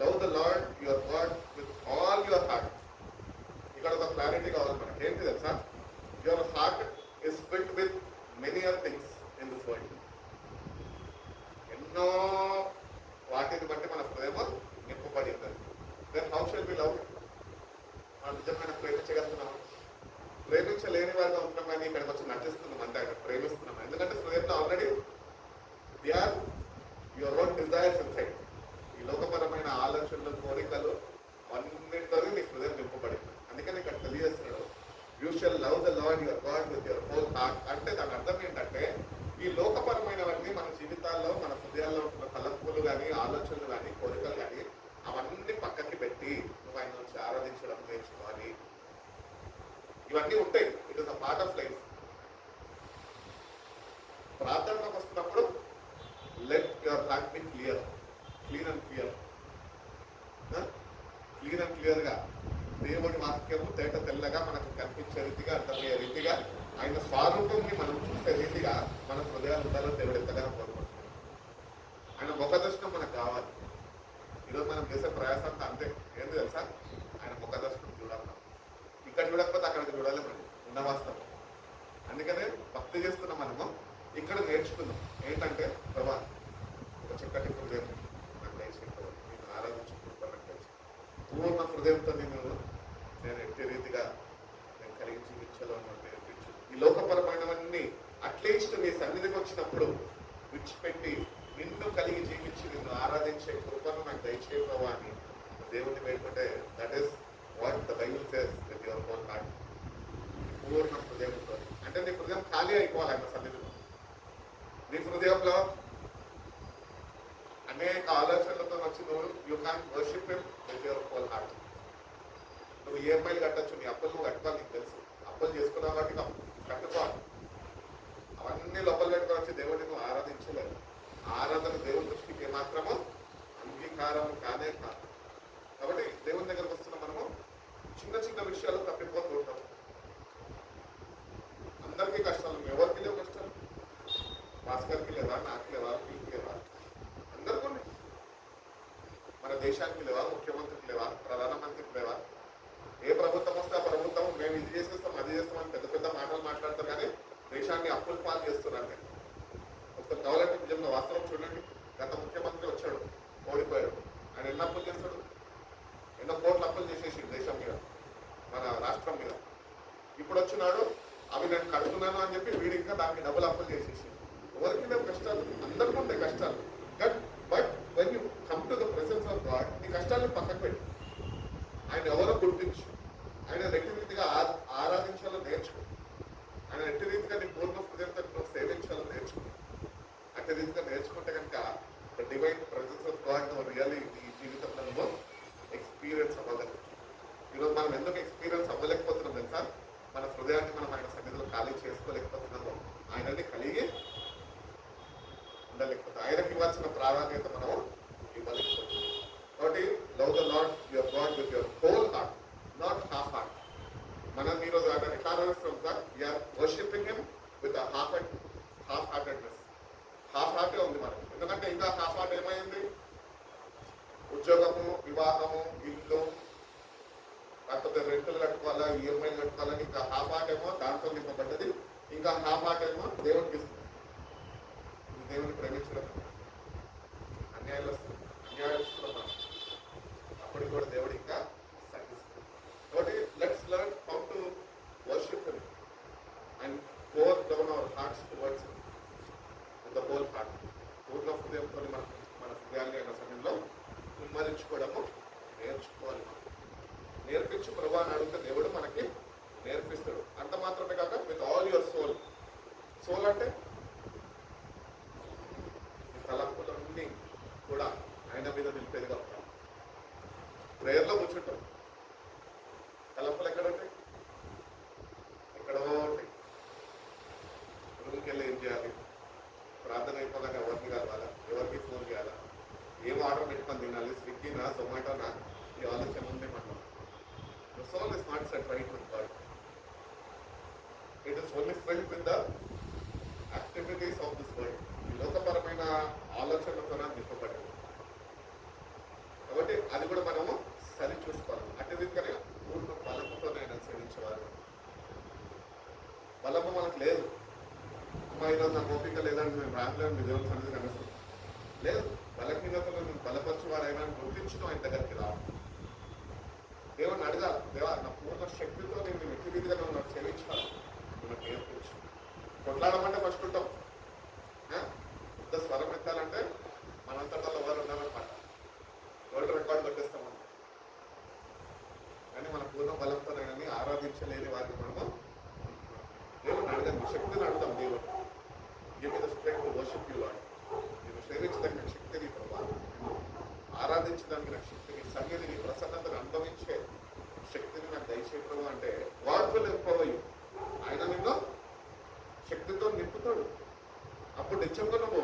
love the Lord your God with all your heart. ఇక్కడ ఒక క్లారిటీ కావాలి మనకి. ఏంటి తెలుసా? Your heart is filled with many other things in this world. ఎన్నో వాటిని బట్టి మన హృదయం నింపబడి ఉంటుంది. Then how shall be love? మనం నిజమైన ప్రేమించగలుగుతున్నాం? ప్రేమించలేని వారిగా ఉంటున్నాం, కానీ ఇక్కడికి వచ్చి నటిస్తున్నాం అంతే, అక్కడ ప్రేమిస్తున్నాం. ఎందుకంటే హృదయంలో already they are your own desires inside. ఈ లోకపరమైన ఆలోచనలు, కోరికలు అన్నింటితో నీ హృదయం నింపబడింది. అందుకని ఇక్కడ తెలియజేస్తున్నాడు, you shall love the Lord your God with your whole heart. అంటే దాని అర్థం ఏంటంటే ఈ లోకపరమైనవన్నీ మన జీవితాల్లో, మన హృదయాల్లో ఉంటున్న తలంపులు కానీ, ఆలోచనలు కానీ, కోరికలు కానీ అవన్నీ పక్కకి పెట్టి నువ్వు ఆయన నుంచి ఆరాధించడం నేర్చుకోవాలి. ఇవన్నీ ఉంటాయి. It is a part of life. ప్రార్థనలోకి వస్తున్నప్పుడు let your heart be clear, clean and clear. Clean and క్లియర్గా దేవుడి వాక్యము తేట తెల్లగా మనకు కనిపించే రీతిగా, అర్థమయ్యే రీతిగా, ఆయన స్వరూపంని మనం చూసే రీతిగా మన హృదయాలు ఉండాలో దేవుడు ఎంతగానో కోరుకుంటున్నాడు. ఆయన ముఖ దర్శనం మనకు కావాలి. ఈరోజు మనం చేసే ప్రయాసంతా అంతే. ఏంటి తెలుసా? ఆయన ముఖ దర్శనం చూడాలి. ఇక్కడ చూడకపోతే అక్కడికి చూడాలి మనం, ఉన్న వాస్తవం. అందుకనే భక్తి చేస్తున్న మనము ఇక్కడ నేర్చుకున్నాం ఏంటంటే, ప్రభా ఒక చక్కటి హృదయం నాకు నేర్చుకుంటాను, నేను ఆరాధించుకుంటాను, పూర్ణ హృదయంతో నేను ఎట్టి రీతిగా నేను కలిగి జీవించాలో నేర్పించు. ఈ లోకపరమైనవన్నీ అట్లీస్ట్ నీ సన్నిధికి వచ్చినప్పుడు విడిచిపెట్టి నిన్ను కలిగి జీవించి నిన్ను ఆరాధించే కృపను నాకు దయచేయవు అని దేవుడిని వేడుకుంటే, that is what the Bible says with your whole heart. పూర్ణ హృదయంతో. అంటే నీ హృదయం ఖాళీ అయిపోవాలి ఆయన సన్నిధిలో. నీ హృదయంలో అనేక ఆలోచనలతో వచ్చి నువ్వు you can worship him with your whole heart. నువ్వు ఈఎంఐలు కట్టచ్చు, నీ అప్పులు నువ్వు కట్టుకోవాలి. నీకు తెలుసు, అప్పులు చేసుకున్నావు కాబట్టి కట్టుకోవాలి. అవన్నీ లోపల పెట్టుకొని వచ్చి దేవుడిని నువ్వు ఆరాధించలేదు. ఆరాధన దేవుని దృష్టికి ఏమాత్రము అంగీకారం కానే కాదు. కాబట్టి దేవుని దగ్గరకు వస్తున్న మనము చిన్న చిన్న విషయాలు తప్పిపోతూ ఉంటాం. అందరికీ కష్టాలు, ఎవరికి లేవు కష్టాలు? భాస్కర్కి లేవా, నాకు లేవా, మీకు లేవా? అందరికీ ఉన్నాయి. మన దేశానికి లేవా, ముఖ్యమంత్రికి లేవా, ప్రధానమంత్రికి లేవా? ఏ ప్రభుత్వం వస్తే ఆ ప్రభుత్వం మేము ఇది చేసేస్తాం అది చేస్తామని పెద్ద పెద్ద మాటలు మాట్లాడతారు, కానీ దేశాన్ని అప్పుల పాలు చేస్తున్నారు. ఒక కావాలంటే నిజంగా వాస్తవం చూడండి. గత ముఖ్యమంత్రి వచ్చాడు, ఓడిపోయాడు. ఆయన ఎన్ని అప్పులు చేస్తాడు? ఎన్నో కోట్ల అప్పులు చేసేసి దేశం మీద, మన రాష్ట్రం మీద. ఇప్పుడు వచ్చినాడు, అవి నేను కడుతున్నాను అని చెప్పి వీడు ఇంకా దానికి డబ్బులు అప్పులు చేసేసి. ఎవరికి లేవు కష్టాలు, అందరికీ ఉంటాయి కష్టాలు. But when you come to the presence of God, నీ కష్టాలను పక్కకు పెట్టి ఆయన ఎవరో గుర్తించు, ఆయన రెట్టి రీతిగా ఆరాధించాలో నేర్చుకో, ఆయన రెట్టి రీతిగా నీ పూర్ణ హృదయంతో సేవించాలో నేర్చుకో. అట్టి రీతిగా నేర్చుకుంటే కనుక the divine presence of God really నీ జీవితంలో ఎక్స్పీరియన్స్ అవ్వగలరు. ఈరోజు మనం ఎందుకు ఎక్స్పీరియన్స్ అవ్వలేకపోతున్నాం తెలుసా? మన హృదయాన్ని మనం ఆయన సన్నిధిలో ఖాళీ చేసుకోలేకపోతున్నాము, ఆయనని కలిగి ఉండలేకపోతే, ఆయనకి ఇవ్వాల్సిన ప్రాధాన్యత మనం ఇవ్వలేకపోతున్నాం. కాబట్టి love the Lord your God with your whole heart, not half heart. మనం ఈరోజు ఆయన ఎట్లా ఆరాధిస్తాం sir? We are worshipping him with half heartedness. Half హార్టే ఉంది మనకి. ఎందుకంటే ఇంకా హాఫ్ హార్ట్ ఏమైంది? ఉద్యోగము, వివాహము, ఇల్లు, లేకపోతే రెంటలు కట్టుకోవాలా, ఈఎంఐలు కట్టుకోవాలని ఇంకా హాఫ్ హార్ట్ ఏమో దాంతో నింపబడ్డది, ఇంకా హాఫ్ హార్ట్ ఏమో దేవుడికి ఇస్తుంది. దేవుని ప్రేమించడం అన్యాయాలు వస్తుంది, అన్యాయాలు ఇస్తున్నాం, అప్పటికి కూడా దేవుడు ఇంకా సహిస్తుంది. కాబట్టి let's learn how to worship him and pour down our hearts towards him with the whole heart. పూర్ణ హృదయంతో మన హృదయాన్ని అయిన సమయంలో కుమ్మరించుకోవడము నేర్చుకోవాలి. నేర్పించు ప్రభు అని అడిగితే దేవుడు మనకి నేర్పిస్తాడు. అంత మాత్రమే కాక with all your soul. Soul అంటే తలంపులన్నీ కూడా ఆయన మీద నిలిపేదిగా ఉంటాం. ప్రేయర్లో కూర్చుంటాం, తలంపులు ఎక్కడ ఉంటాయి? ఎక్కడో ఉంటాయి. రూమ్కి వెళ్ళి ఏం చేయాలి? ప్రార్థన అయిపోగానే ఎవరిని కలవాలా, ఎవరికి ఫోన్ చేయాలా, ఏం ఆర్డర్ పెట్టుకొని తినాలి, స్విగ్గీనా జొమాటోనా, ఈ ఆలోచన ఉంది మనం. The soul is not set right with God. It is only filled with the activities of this world. ఈ లోకపరమైన ఆలోచనలతో నింపబడింది. కాబట్టి అది కూడా మనము సరి చూసుకోవాలి. అట్టి రీతిగానే పూర్ణ బలముతో ఆయన సేవించేవారు. బలము మనకు లేదు. అమ్మ ఈరోజు నాకు ఓపిక లేదని మేము రాగలేము, మీ దేవుని సన్నిధి కనిపిస్తుంది లేదు. బలహీనతలో నేను బలపరచువాడు ఆయన గుర్తించడం ఆయన దగ్గరికి రావాలి. దేవుని అడగాలి, దేవా నా పూర్ణ శక్తితో నేను ఎట్టి రీతిగా నువ్వు నాకు సేవించాలి, నాకు నేర్పించు. కొట్లాడమంటే ఫస్ట్ ఉంటాం, పెద్ద స్వరం ఎత్తాలంటే మనంతటా ఎవరు ఉన్నారనమాట, వరల్డ్ రికార్డు కొట్టేస్తామని. కానీ మన పూర్ణ బలంతో కానీ ఆరాధించలేని వారిని మనము దేవుని అడగండి, శక్తిని అడుగుతాం. దేవుడు give me the strength to worship you lord. నేను సేవించడానికి నాకు శక్తిని ప్రభా, ఆరాధించడానికి నాకు శక్తిని, సన్నిధిని, ప్రసన్నతను అనుభవించే శక్తిని నాకు దయచే ప్రభు అంటే గాడ్ విల్ ఎంపవర్ యు. ఆయన నిన్ను శక్తితో నింపుతాడు. అప్పుడు నిత్యంగా నువ్వు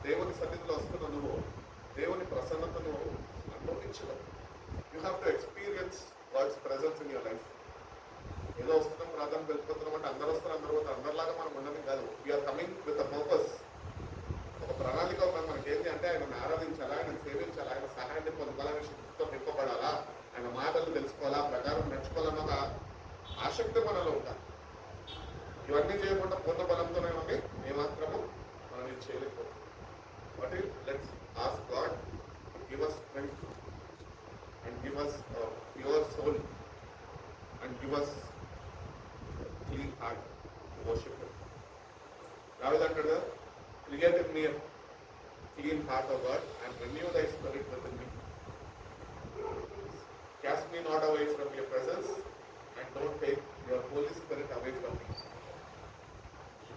దేవుని సన్నిధిలో వస్తున్న నువ్వు దేవుని ప్రసన్నతను అనుభవించగలవు. You have to experience God's presence in your life. ఏదో వస్తున్నాం, ప్రార్థన వెళ్ళిపోతున్నాం అంటే అందరూ వస్తారు, అందరూ పోతారు, అందరిలాగా మనం ఉండడం కాదు. We are coming with a purpose. ఒక ప్రణాళిక మనకి ఏంటి అంటే ఆయన ఆరాధించాలా, ఆయన సేవించాలా, ఆయన సహాయాన్ని పొందాలని శక్తితో నింపబడాలా, ఆయన మాటలు తెలుసుకోవాలా, ప్రకారం నడుచుకోవాలన్న ఒక ఆసక్తి మనలో ఉండాలి. ఇవన్నీ చేయకుండా పూర్ణ బలంతోనే ఉంది ఏమాత్రము మనం ఇది చేయలేకపోతాం. కాబట్టి let's ask God to give us strength and give us a pure soul and give us clean heart to worship him. David అంటాడు కదా, create in me a clean heart, O God, and renew thy spirit within me. Cast me not away from your presence and don't take your Holy Spirit away from me.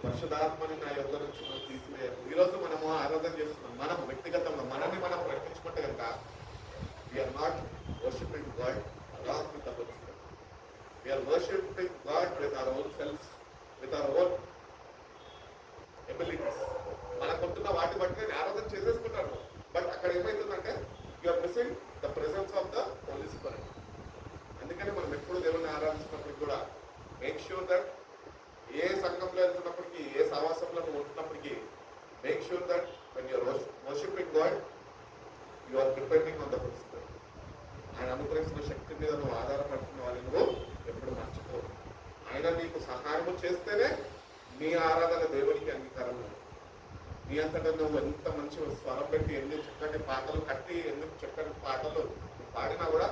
పరిశుద్ధాత్మని నా యొద్ద నుంచి మనం తీసివేయాలి. ఈరోజు మనము ఆరాధన చేస్తున్నాం, మనం వ్యక్తిగతంగా మనల్ని మనం ప్రశ్నించుకుంటే కనుక we are not worshiping God along with the Holy Spirit. We are worshiping God with our own selves, with our own abilities. మనకుంటున్న వాటి బట్టి నేను ఆరాధన చేసేసుకుంటాను. బట్ అక్కడ ఏమవుతుందంటే you are missing the presence of the Holi spirit. అందుకని మనం ఎప్పుడు దేవుని ఆరాధించినప్పుడు కూడా మేక్ ష్యూర్ దట్ ఏ సంఘంలో వెళ్తున్నప్పటికీ, ఏ సావాసంలో నువ్వు ఉంటున్నప్పటికీ, make sure that when you are worshipping God you are depending on the Holi Spirit. అనుగ్రహిస్తున్న శక్తి మీద నువ్వు ఆధారపడుతున్నావు నువ్వు ఎప్పుడు మర్చిపో. ఆయన నీకు సహాయం చేస్తేనే నీ ఆరాధన దేవునికి అంగీకారం. నీ అంతటా నువ్వు ఎంత మంచి స్వరం పెట్టి ఎన్ని చక్కటి పాటలు కట్టి ఎందుకు చక్కటి పాటలు పాడినా కూడా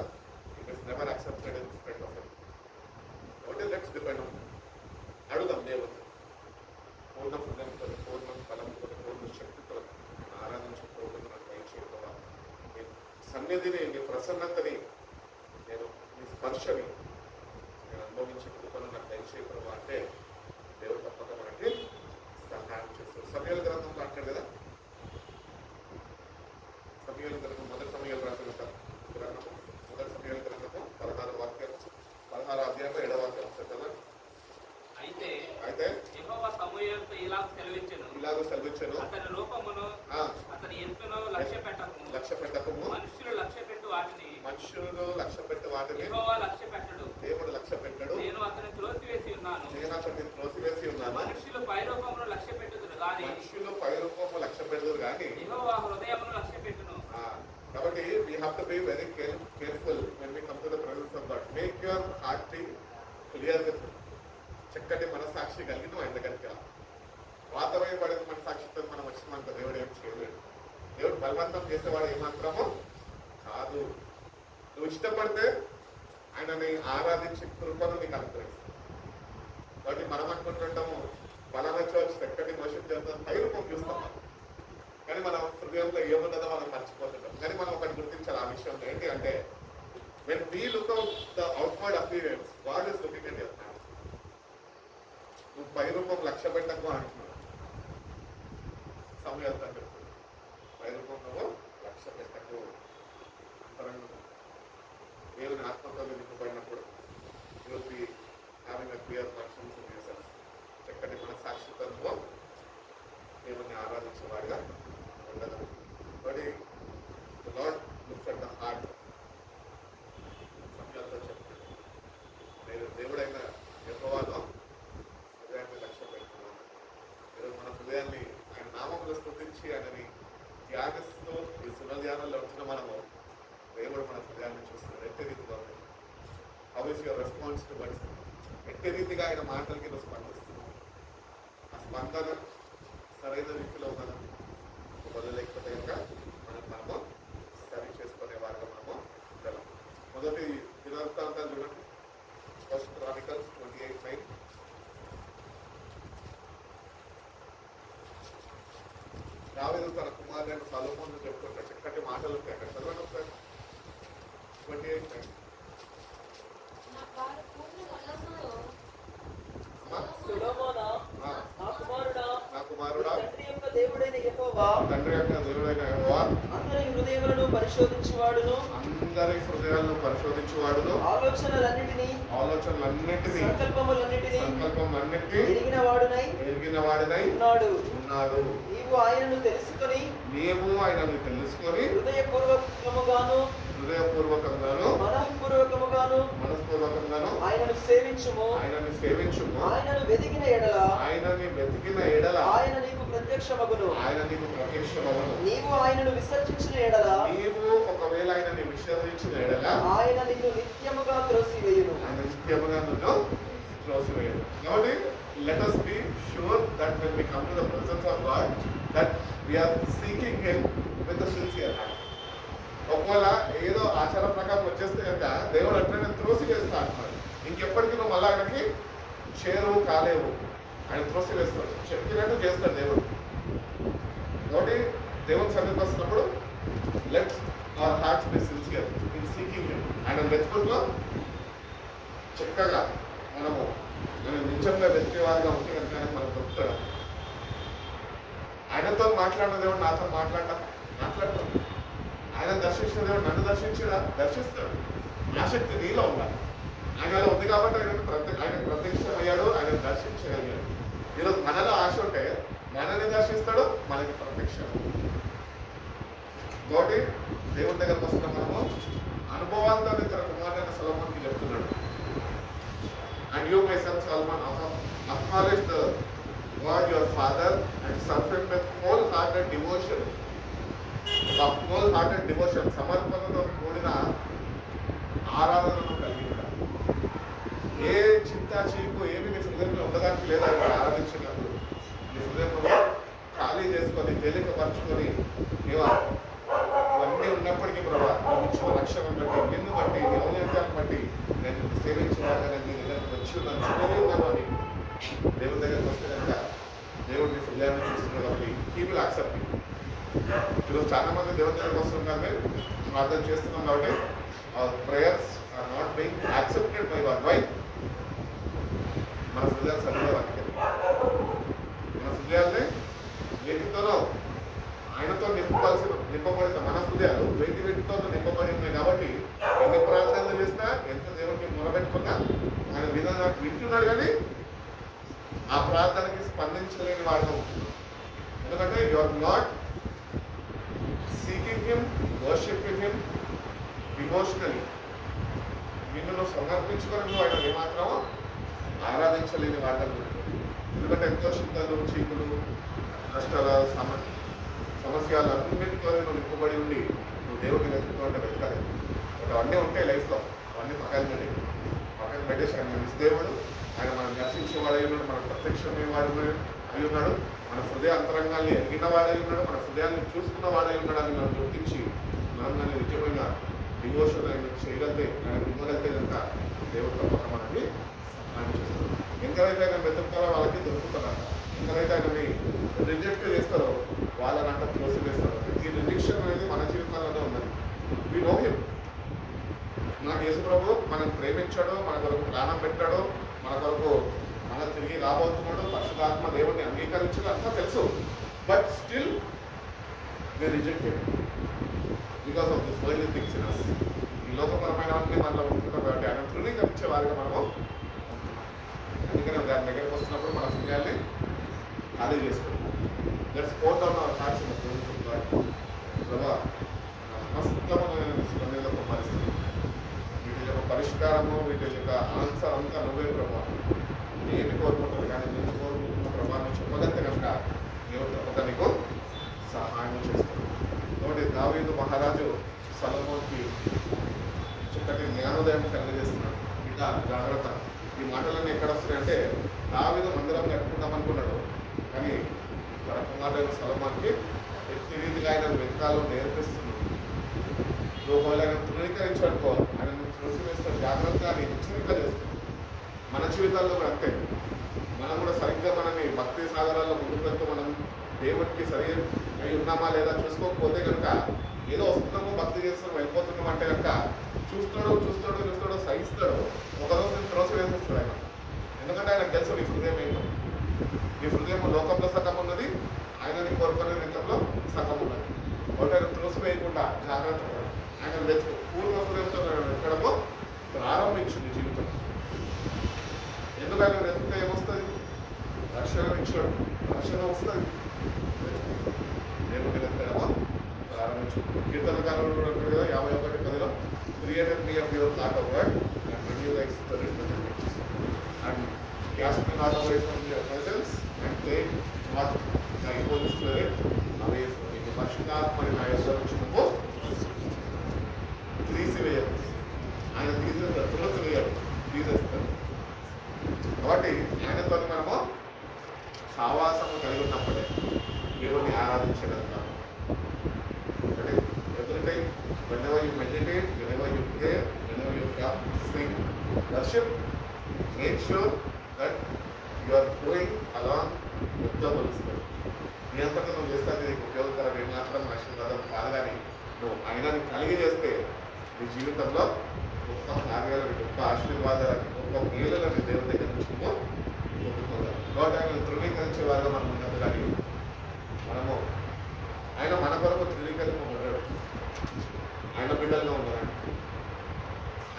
it is never accepted in front of him. కాబట్టి లెట్స్ డిపెండ్ ఆన్ అడుగుదాం దేవుడు పూర్ణ హృదయంతో, పూర్ణ బలంతో, పూర్ణ శక్తితో ఆరాధించుకోవడం నాకు దయచేయడం. నీ సన్నిధిని, నీ ప్రసన్నతని, నేను నీ స్పర్శని నేను అనుభవించే కృపను నాకు దయచేయడం అంటే దేవుడు తప్పక మనకి సహాయం చేస్తారు. సమయాల గ్రంథంలో అంటాడు కదా, సమయాల గ్రంథం మొదటి సమయాలు రాసిన గ్రంథము, మొదటి సమయాల గ్రంథము 16 అధ్యాయం 7వ వాక్యం కదా. అయితే యెహోవా సమూయేలుతో ఇలాగ సెలవిచ్చెను, అతని రూపమును అతని ఎత్తును లక్ష్య పెట్టకము. మనుషులు లక్ష్య పెట్టు వాటిని యెహోవా లక్ష్య పెట్టడు. దేవుడు లక్ష్య పెట్టడు. నేను అతన్ని త్రోసివేసి ఉన్నాను. మనుషులు పై రూపమును లక్ష్య పెట్టుదురు గాని యెహోవా హృదయమును లక్ష్య పెట్టును. కాబట్టి we have to be very careful when we come to the presence of God. Make your heart clear with him. చక్కటి మనసాక్షి కలిగిన ఆయన దగ్గరికి రా. వాతమయపడిన మనసాక్షితో మనం వచ్చినంత దేవుడు ఏం చేయలేడు. దేవుడు బలవంతం చేసేవాడు ఏమాత్రమో కాదు. నువ్వు ఇష్టపడితే ఆయనని ఆరాధించే కృపను నీకు అనుగ్రహిస్తాడు. కాబట్టి మనం అనుకుంటుంటాము బలమైన చర్చ్ చక్కటి వర్షిప్ చేస్తాం, పై రూపం చూస్తాం, కానీ మన హృదయంలో ఏమున్నదో మనం మర్చిపోతుంటాం. కానీ మనం ఒకటి గుర్తించాలి ఆ విషయంలో ఏంటి అంటే, when we look out the outward appearance, God is looking at your heart. నువ్వు పై రూపం లక్ష్య పెట్టకు అంటున్నావు. సమయాలు తగ్గుతుంది. పై రూపం నువ్వు లక్ష్య పెట్టకు. అంతరంగం దేవుని ఆత్మతో నింపబడినప్పుడు you will be having a clear conscience in yourself. చక్కటి మన సాక్షిత్వంలో దేవుని ఆరాధించేవాడిగా ఉండదు. కాబట్టి the Lord looks at the heart. సమయాలతో చెప్తాడు, నేను దేవుడైన యెహోవాలో హృదయాన్ని లక్ష్య పెడుతున్నాను. ఈరోజు మన హృదయాన్ని ఆయన నామములో స్తుతించి ఆయనని ధ్యానిస్తూ ఈ సునధ్యానంలో ఉంచిన మనము దేవుడు మన హృదయాన్ని చూస్తున్నాడు. ఎట్టి రీతిగా ఉంది. How is your response to words? ఎట్టి రీతిగా ఆయన మాటలకి నువ్వు స్పందిస్తున్నావు. ఆ స్పందన సరైన రీతిలో ఉన్నదా లేకపోతే ఇంకా మనము సరి చేసుకునే వారిగా మనము వెళ్ళాం. మొదటి దినవృత్తాంతాలు చూడండి, ఫస్ట్ క్రానికల్స్ 28:9. దావీదు తన కుమారుడైన సొలొమోను చెప్పుకుంటే చక్కటి మాటలు ఉంటాయి. అక్కడ చదవండి ఒకసారి 28:9. నా కుమారుడా, తండ్రి యొక్క దేవుడైన యెహోవా అందరి హృదయాలను పరిశోధించువాడును, ఆలోచనలన్నిటినీ సంకల్పములన్నిటినీ ఎరిగిన వాడునై ఉన్నాడు. నీవు ఆయనను తెలుసుకొని హృదయపూర్వకముగాను మనఃపూర్వకముగాను ఆయనను సేవించుము. ఆయనను వెతికిన ఎడల ఆయన నీకు ప్రత్యక్షమగును. నీవు ఆయనను విసర్జించిన ఎడల ఒకవేళ ఆయనని విసర్జించిన ఎడల ఆయన నిన్ను నిత్యముగా త్రోసివేయును. కాబట్టి let us be sure that when we come to the presence of God, that we are seeking Him with a sincere heart. ఒకవేళ ఏదో ఆచార ప్రకారం వచ్చేస్తే కనుక దేవుడు అంటే నేను త్రోసివేస్తా అంటున్నాడు. ఇంకెప్పటికీ నువ్వు మళ్ళీ ఆయనకి చేరువు కాలేవు. ఆయన త్రోసివేస్తాడు, చెప్పినట్టు చేస్తాడు దేవుడు. కాబట్టి దేవుని సన్నిధికి వస్తున్నప్పుడు let's our hearts B sincere in seeking him. ఆయన వెతుకుట్లో చక్కగా మనము నిజంగా వెతికేవారిగా ఉంటే కనుక మనం దొరుకుతాడు. ఆయనతో మాట్లాడిన దేవుడు నాతో మాట్లాడతాడు. ఆయన దర్శించిన దేవుడు నన్ను దర్శిస్తాడు. నా శక్తి నీలో ఉండాలి. ఆయనలో ఉంది కాబట్టి ఆయన ప్రత్యక్షమయ్యాడు, ఆయన దర్శించగలిగాడు. ఈరోజు మనలో ఆశ ఉంటే మనల్ని దర్శిస్తాడు, మనకి ప్రత్యక్షం. కాబట్టి దేవుడి దగ్గరకు వస్తున్న మనము అనుభవాలతో తన కుమారుడైన సొలొమోనుకి చెప్తున్నాడు. And you, my son Solomon, acknowledge the God your father and serve him with wholehearted devotion. Wholehearted devotion, సమర్పణతో కూడిన ఆరాధనను కలిగి ఉండాలి. ఏ చింత చీకు ఏమి నీ హృదయంలో ఉండడానికి లేదా ఇక్కడ ఆరాధించినప్పుడు నీ హృదయంలో ఖాళీ చేసుకొని తేలికపరచుకొని ఇవన్నీ ఉన్నప్పటికీ ప్రభావ నువ్వు ఇచ్చిన రక్షణను బట్టి నిన్ను బట్టి నీ ఔన్నత్యాన్ని బట్టి నేను సేవించేవాగా నేను దగ్గరకు వచ్చి నన్ను చూడలే ఉన్నాను అని దేవుని దగ్గరకు వస్తే కనుక దేవుడిని హృదయాన్ని చూస్తున్నాడు కాబట్టి హీ విల్ యాక్సెప్ట్ యూ. ఈరోజు చాలా మంది దేవుని దగ్గరకు వస్తున్నారు కానీ ప్రార్థన చేస్తున్నాం కాబట్టి prayers are not being accepted by one why మన హృదయాలు సరిగ్గా వాటికి మన హృదయాల్ని వేటితోనో ఆయనతో నింపబడిన మన హృదయాలు వేటితో నింపబడి ఉన్నాయి కాబట్టి ఎన్ని ప్రార్థనలు చేసినా ఎంత దేవునికి మొరబెట్టుకున్నా ఆయన వింటున్నాడు కానీ ఆ ప్రార్థనకి స్పందించలేని వాడుగా ఉంటున్నాడు. ఎందుకంటే you are not seeking him, worshipping him devotionally. నిన్ను సమర్పించుకొని ఆయన ఏమాత్రమో ఆరాధించలేని వాడుగా ఉంటున్నాడు. ఎందుకంటే ఎంతో చింతలు చీకులు కష్టాల సమస్యలు అన్నింటితో నువ్వు నింపబడి ఉండి నువ్వు దేవుడిని వెతుకుతుంటే వెతకాలి. అవన్నీ ఉంటాయి లైఫ్లో, అవన్నీ పక్కన పెట్టేసి ఆయన మంచి దేవుడు, ఆయన మనం దర్శించేవాడై ఉన్నాడు, మన ప్రత్యక్షమయ్యేవాడు అయి ఉన్నాడు, మన హృదయ అంతరంగాల్ని ఎరిగిన వాడై ఉన్నాడు, మన హృదయాన్ని చూసుకున్న వాడై ఉన్నాడు అని మనం గుర్తించి మనం దాన్ని నిజమైన డివోషన్ ఆయన చేయగలితే ఆయన ఇవ్వగలితే కనుక దేవుడు తప్పక మనకి సహాయం చేస్తాడు. ఎంతైతే ఆయన వెతుకుతారో వాళ్ళకి దొరుకుతారంట, ఎంతైతే ఆయనని రిజెక్ట్ చేస్తారో వాళ్ళనంట త్రోసివేస్తారు. ఈ రిజెక్షన్ అనేది మన జీవితాల్లోనే ఉన్నది. We know him. నాకు యేసు ప్రభు మనం ప్రేమించాడు, మన కొరకు ప్రాణం పెట్టాడు, మన కొరకు మన తిరిగి రాబోతున్నాడు, పరిశుద్ధాత్మ దేవుడిని అంగీకరించాడు అంతా తెలుసు. But still they rejected because of this worldly things in us. ఈ లోకపరమైనవన్నీ మనలో ఉంటున్నాం కాబట్టి ఆయన తృణీకరించే వారిగా మనము, అందుకని దాని దగ్గరికి వస్తున్నప్పుడు మన హృదయాన్ని ఖాళీ చేసుకుంటాం. Let's put down our hearts in the presence of God. ప్రభా సమస్తమైన స్పందనలకు పరిస్థితి, వీటి యొక్క పరిష్కారము, వీటి యొక్క ఆన్సర్ అంతా నువ్వే ప్రభా. ఏమి కోరుకుంటుంది కానీ నేను కోరుకుంటున్న ప్రభావం చెప్పగలిగితే కనుక దేవుడు తప్పక నీకు సహాయం చేస్తాడు. కాబట్టి దావీదు మహారాజు సొలొమోనుకి చక్కటి జ్ఞానోదయం కలిగజేస్తున్నాడు. ఇదా జాగ్రత్త. ఈ మాటలన్నీ ఎక్కడ వస్తున్నాయంటే దావీదు మందిరం కట్టుకుందాం అనుకున్నాడు, కానీ తన కుమారుడైన సొలొమోనుకి ఎట్టి రీతిగా ఆయన వెతకాలో నేర్పిస్తున్నాడు. నువ్వు ఒకవేళ ఆయన తృణీకరించనుకో ఆయన త్రోసివేస్తాడు, జాగ్రత్తగా అని హెచ్చరిక చేస్తాడు. మన జీవితాల్లో కూడా అంతే. మనం కూడా సరిగ్గా మనని భక్తి సాగరాల్లో ముందుకు వెళ్తూ మనం దేవుడికి సరి అయి ఉన్నామా లేదా చూసుకోకపోతే కనుక ఏదో వస్తున్నామో భక్తి చేస్తున్నాం వెళ్ళిపోతున్నాం అంటే కనుక చూస్తాడు సహిస్తాడు. ఒకరోజు నేను త్రోసివేస్తాడు ఆయన. ఎందుకంటే ఆయనకు తెలుసు నీ హృదయం ఏంటో. నీ హృదయం లోకంలో సగం ఉన్నది, ఆయనని కోరుకునే రీతంలో సగం ఉన్నది. ఒకటి ఆయన త్రోసివేయకుండా జాగ్రత్త ఆయన పూర్వ హృదయంతో వెతకడము ప్రారంభించింది జీవితం. ఎందుకు ఆయన వెతుకుతే ఏమొస్తుంది? రక్షణ ఇచ్చాడు, రక్షణ వస్తుంది. దేవుడిని వెతకడము ప్రారంభించు. కీర్తనకారులు కూడా 51:10 created me of your thought of word and renew the spirit within me and cast me not away from your presence and take not thy Holy Spirit away from me. పరిశుద్ధాత్మని నా యొక్క వచ్చినప్పుడు తీసివేయాలి, ఆయన తులసివేయాలి, తీసేస్తారు. కాబట్టి ఆయనతో మనము సావాసము కలిగి ఉన్నప్పుడే దేవుడిని ఆరాధించగలుగుతాము. అంటే every time, whenever you meditate, whenever you pray, whenever you come, sing, worship, make sure that you are going along with the Holy Spirit. నీ అంతటా నువ్వు చేస్తే నీకు ఉపయోగకరం మాత్రం ఆశీర్వాదం కాదు, కానీ నువ్వు ఆయనని కలిగి చేస్తే నీ జీవితంలో గొప్ప కార్యాలను, గొప్ప ఆశీర్వాదాలని, గొప్ప మేలులని దేవుడి దగ్గర నుంచి నువ్వు పొందుకోగలవు. కాబట్టి ఆయన ధృవీకరించే వారిగా మనం ఉన్నది, కానీ మనము ఆయన మన కొరకు ధృవీకరింపబడ్డాడు. ఆయన బిడ్డలుగా ఉన్నాడు.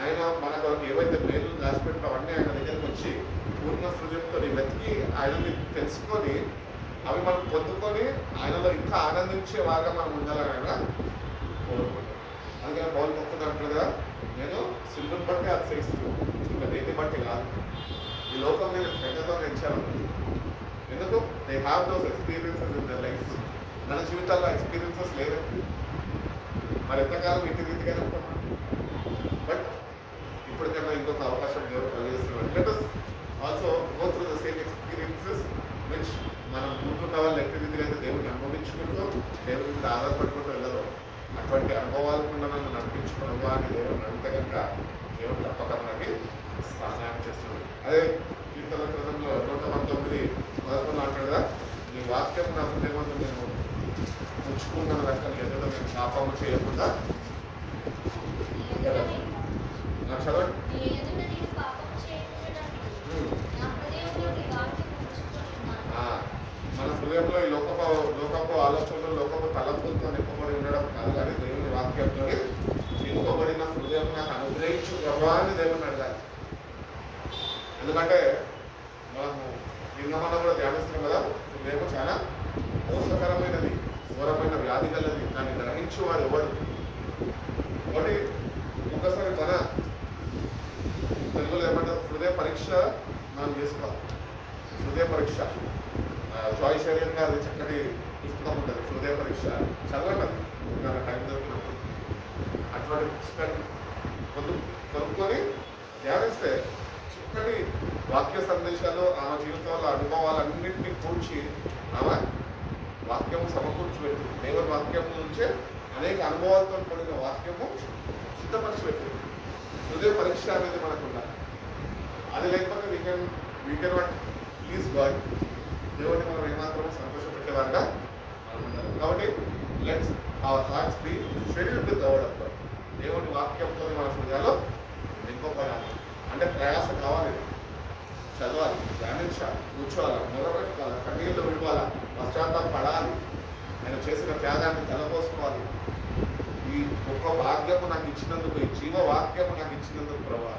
ఆయన మన కొరకు ఏవైతే మేలు దాచిపెట్టినా అవన్నీ ఆయన దగ్గరికి వచ్చి పూర్ణ హృదయంతో వెతికి ఆయనని తెలుసుకొని అవి మనం పొందుకొని ఆయనలో ఇంకా ఆనందించే వారిగా మనం ఉండాలని ఆయన కోరుకుంటాం. అందుకని పౌలు భక్తుడు అంటాడు కదా, నేను సిల్లుని బట్టి అతిశయిస్తున్నాను, ఇంకా దేన్ని బట్టి కాదు. ఈ లోకం మీద పెద్దతో ఎంచాను. ఎందుకు? They have those experiences in their life. మన జీవితాల్లో ఎక్స్పీరియన్సెస్ లేవు. మరి ఎంతకాలం ఇంటి రీతిగానే ఉంటాం. బట్ ఇప్పటికైనా ఇంకొక అవకాశం దేవుడు కలిగిస్తున్నాడు. Let us also go through the same experiences which మనం ముందున్న వాళ్ళు ఎట్టి రీతిగా అయితే దేవుడిని అనుభవించుకుంటూ దేవుడి మీద ఆధారపడుకుంటూ వెళ్ళరు. అటువంటి అనుభవాలు కూడా నన్ను నడిపించుకోవడం అని దేవుడిని అంటే కనుక దేవుడు తప్పక మనకి సహాయం చేస్తున్నాడు. అదే కీర్తన గ్రంథంలో 119:11 అంటాడు కదా, నీ వాక్యం నా హృదయమందు నేను ఉంచుకున్నాను రకాలు ఎదుట నేను పాపము చేయకుండా చదవండి. మన హృదయంలో ఈ లోకపు ఆలోచనలు లోకపు తలంపులతో నింపబడి ఉండడం కాదు, కానీ దేవుని వాక్యంతో నింపబడిన హృదయం నాకు అనుగ్రహించు ప్రభా అని దేవుని అడగాలి. ఎందుకంటే మనము నిన్న మనం కూడా ధ్యానిస్తున్నాం కదా, హృదయం చాలా మోసకరమైనది, ఘోరమైన వ్యాధి గలది, దాన్ని గ్రహించు వాడు ఎవరు. ఒకటి ఒక్కసారి మన తెలుగులో ఏమంటారు, హృదయ పరీక్ష మనం చేసుకోవాలి. హృదయ పరీక్ష చాయిస్ ఏరియాగా అది చక్కటి పుస్తకం ఉంటుంది, హృదయ పరీక్ష చదవండి. నాకు టైం దొరికినప్పుడు అటువంటి పుస్తకాన్ని కొనుక్కొని ధ్యానిస్తే చక్కటి వాక్య సందేశాలు, ఆమె జీవితంలో అనుభవాలన్నింటినీ కూర్చి ఆమె వాక్యము సమకూర్చి పెట్టింది. దేవుని వాక్యం నుంచే అనేక అనుభవాలతో కూడిన వాక్యము సిద్ధపరిచి పెట్టింది. హృదయ పరీక్ష అనేది మనకు ఉండాలి. అది లేకపోతే we can not please God. దేవుడిని మనం ఏమాత్రం సంతోషపెట్టేవారుగా ఉండాలి. కాబట్టి let's our hearts be filled with the word of God. దేవుని వాక్యంతో మన హృదయాల్లో నింపబడాలి. అంటే ప్రయాస కావాలి, చదవాలి, ధ్యానించాలి, కూర్చోవాలి, మొదలుపెట్టుకోవాలి, కన్నీళ్ళు విడవాలి, పశ్చాత్తాపడాలి, ఆయన చేసిన త్యాగాన్ని తలపోసుకోవాలి. ఈ గొప్ప వాక్యము నాకు ఇచ్చినందుకు, ఈ జీవ వాక్యము నాకు ఇచ్చినందుకు ప్రభావ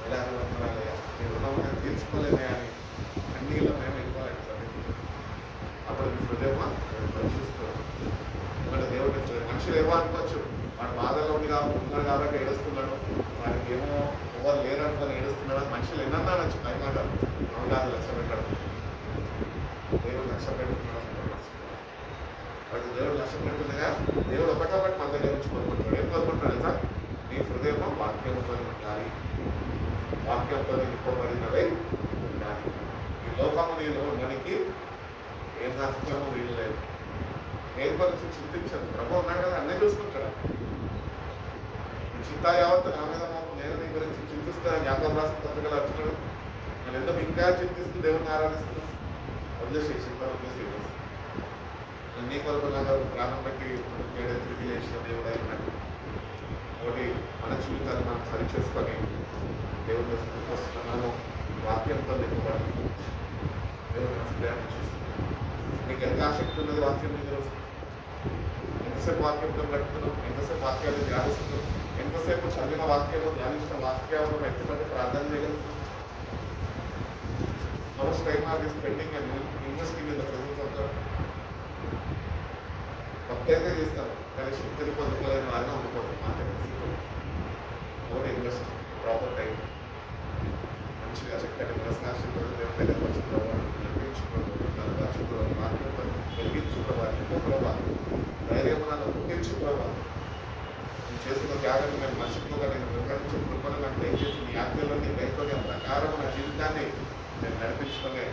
ఎలాగలయ్యా, నీ రుణము నేను తీర్చుకోలేనే అని కన్నీళ్ళు మేము వెళ్ళిపోవాలి. అప్పుడు మీ హృదయమా పరీక్షిస్తున్నాం. ఎందుకంటే దేవుడి మనుషులు ఏమో అనుకోవచ్చు, వాడు బాధలో ఉన్నాడు కాబట్టి ఏడుస్తున్నాడు, వాడికి ఏమో ఎవరు లేరనుకొని ఏడుస్తున్నాడు, మనుషులు ఎన్నన్నా నచ్చు పైమాట మనం కాదు లక్ష్య పెట్టడం. దేవుడు లక్ష్య పెడుతున్నాడు, వాడు దేవుడు లక్ష్య పెడుతుండగా దేవుడు ఒకటొకటి మన దగ్గర నుంచి కోరుకుంటున్నాడు. ఏం కోరుకుంటున్నాడు సార్? నీ హృదయమో వాక్యంతో ఉండాలి, వాక్యంతో నింపబడినవై ఉండాలి. ఈ లోకము నీలో మనకి ఏం నష్టమో వీలు లేదు. నేను గురించి చింతించదు, ప్రభు ఉన్నాడు కదా, అన్నీ చూసుకుంటాడు. చింత యావత్తు నా మీద మాకు నేను నీ గురించి చింతిస్తాను. యాకోబు రాసిన పత్రికలో వచ్చినాడు, నేను ఎందుకు ఇంకా చింతిస్తూ దేవుని ఆరాధిస్తున్నాను. వదిలేసి చింత వదిలేసి నీ కొరకు నా ప్రాణం బట్టి తిరిగి లేచిన దేవుడు అయి ఉన్నాడు. ఒకటి మన జీవితాన్ని మనం సరి చేసుకొని దేవుని వస్తున్నాను, వాక్యంతో నింపబడి దేవుని హృదయాన్ని చూస్తున్నాను. మీకు ఎంత ఆసక్తి ఉన్నది వాక్యం మీద? ఎంతసేపు వాక్యంతో గడుపుతున్నాం, ఎంతసేపు వాక్యాలు ధ్యానిస్తున్నాం, ఎంతసేపు చదివిన వాక్యాలు ధ్యానించిన వాక్యాలను వ్యక్తిపట్టి ప్రార్థన చేయగలుగుతున్నాం. How much time are we spending and investing in the presence of God? భక్తి చేస్తారు కానీ శక్తిని పొందుకోలేని వారిగా ఉండిపోతుంది. మాట ఇన్వెస్ట్ ప్రాపర్ టైం మంచిగా చక్కటి మనస్నాశంతో దేవుని దగ్గర వచ్చుకోవాలి, నడిపించుకోవాలి, వాక్యంతో వెలిగించుకోవాలి, నింపుకోవాలి, ధైర్యములను పుట్టించుకోవాలి. నేను చేసిన త్యాగాన్ని నేను మర్చిపోగా నేను వివరించిన కృపను నాకు దయచేసి నీ ఆజ్ఞలన్నీ గైకొని ప్రకారం నా జీవితాన్ని నేను నడిపించుకునే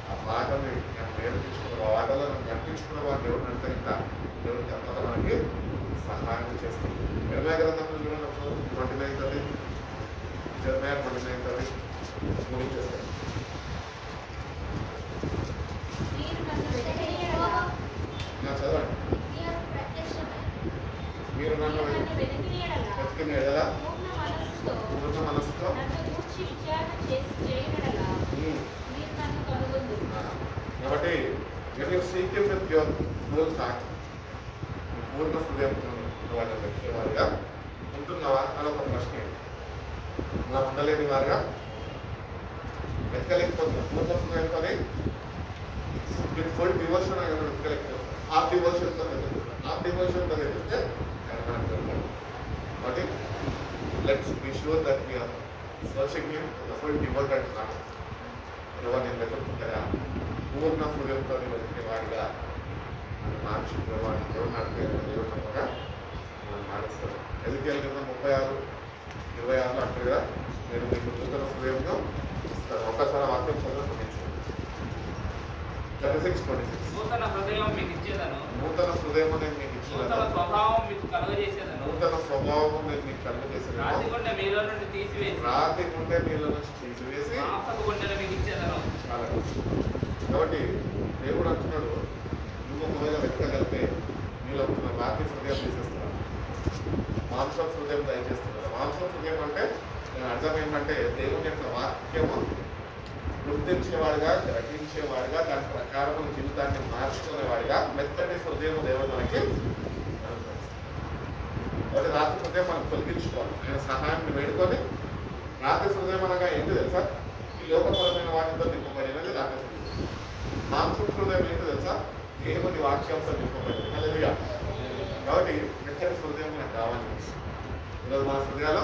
ఆ మాటని నేను నేర్పించుకున్న వాటలో నన్ను నడిపించుకున్న దేవుడిని అంటే ఇంకా దేవుడికి తప్పక మనకి సహాయం చేస్తుంది. ఇరవై గ్రంథంలో చూడనప్పుడు 29 జర్మయా 29 ముగించేస్తాను. చదవండి. మీరు నన్ను వెతికిన ఎడలా పూర్ణ మనసుతో కాబట్టి secret with your whole heart, పూర్ణ హృదయంతో వాళ్ళని వెతికేవారుగా ఉంటున్నావా అని ఒక ప్రశ్న. అలా ఉండలేని వారుగా వెతకలేకపోతున్నాం. పూర్ణ హృదయంతోనే విత్ ఫుల్ డివోషన్ ఆయన వెతకలేకపోతున్నాం. హాఫ్ డివోషన్తో వెతుకుతున్నాం. హాఫ్ డివోషన్తో వెతికితే ఆయన మనకు దొరకదు. కాబట్టి let's be sure that we are searching him the full devoted heart. ఎవరు నేను వెతుకుతుందా పూర్ణ హృదయంతో వెతికేవాడిగా మార్చి వాడిని దేవుడు నడిపే దేవుడు తప్పగా మనం మారుస్తాడు. ఎదుగుదల కింద 36 26లో అంటారు కదా, నేను మీకు నూతన హృదయంలో ఇస్తాను. ఒకసారి వాక్యం చదువు. 36:26. నూతన హృదయం మీకు ఇచ్చేదను, నూతన హృదయం నేను మీకు నూతన ఇచ్చేదను, స్వభావం మీకు కలుగజేసేదను, నూతన స్వభావం నేను మీకు కలుగజేసేదను, రాతి గుండె మీలో నుండి తీసివేసి రాతి గుండె మీలో నుంచి తీసివేసి మాంసపు గుండెను మీకు ఇచ్చేదను. చాలా. కాబట్టి దేవుడు అంటున్నాడు, నువ్వు ఒకవేళ వెతకగలిగితే మీలో ఉన్న రాతి హృదయం తీసేస్తున్నాను, మాంసం హృదయం దయచేస్తున్నాను. మాంసం హృదయం అంటే అర్థం ఏంటంటే దేవుని యొక్క వాక్యము గుర్తించేవాడిగా, గ్రహించేవాడిగా, దాని ప్రకారం జీవితాన్ని మార్చుకునేవాడిగా మెత్తటి హృదయం దేవుడు మనకి అది రాత్రి హృదయం మనం తొలగించుకోవాలి. ఆయన సహాయాన్ని వేడుకొని రాత్రి హృదయం అనగా ఏంటి తెలుసా? ఈ లోకపరమైన వాటితో నింపబడినది రాత్రి హృదయం. మాంసం హృదయం ఏంటి తెలుసా? దేవుని వాక్యంతో నింపబడింది. హల్లెలూయా. కాబట్టి మెత్తటి హృదయం మనకు కావాలి. ఈరోజు మన హృదయాలు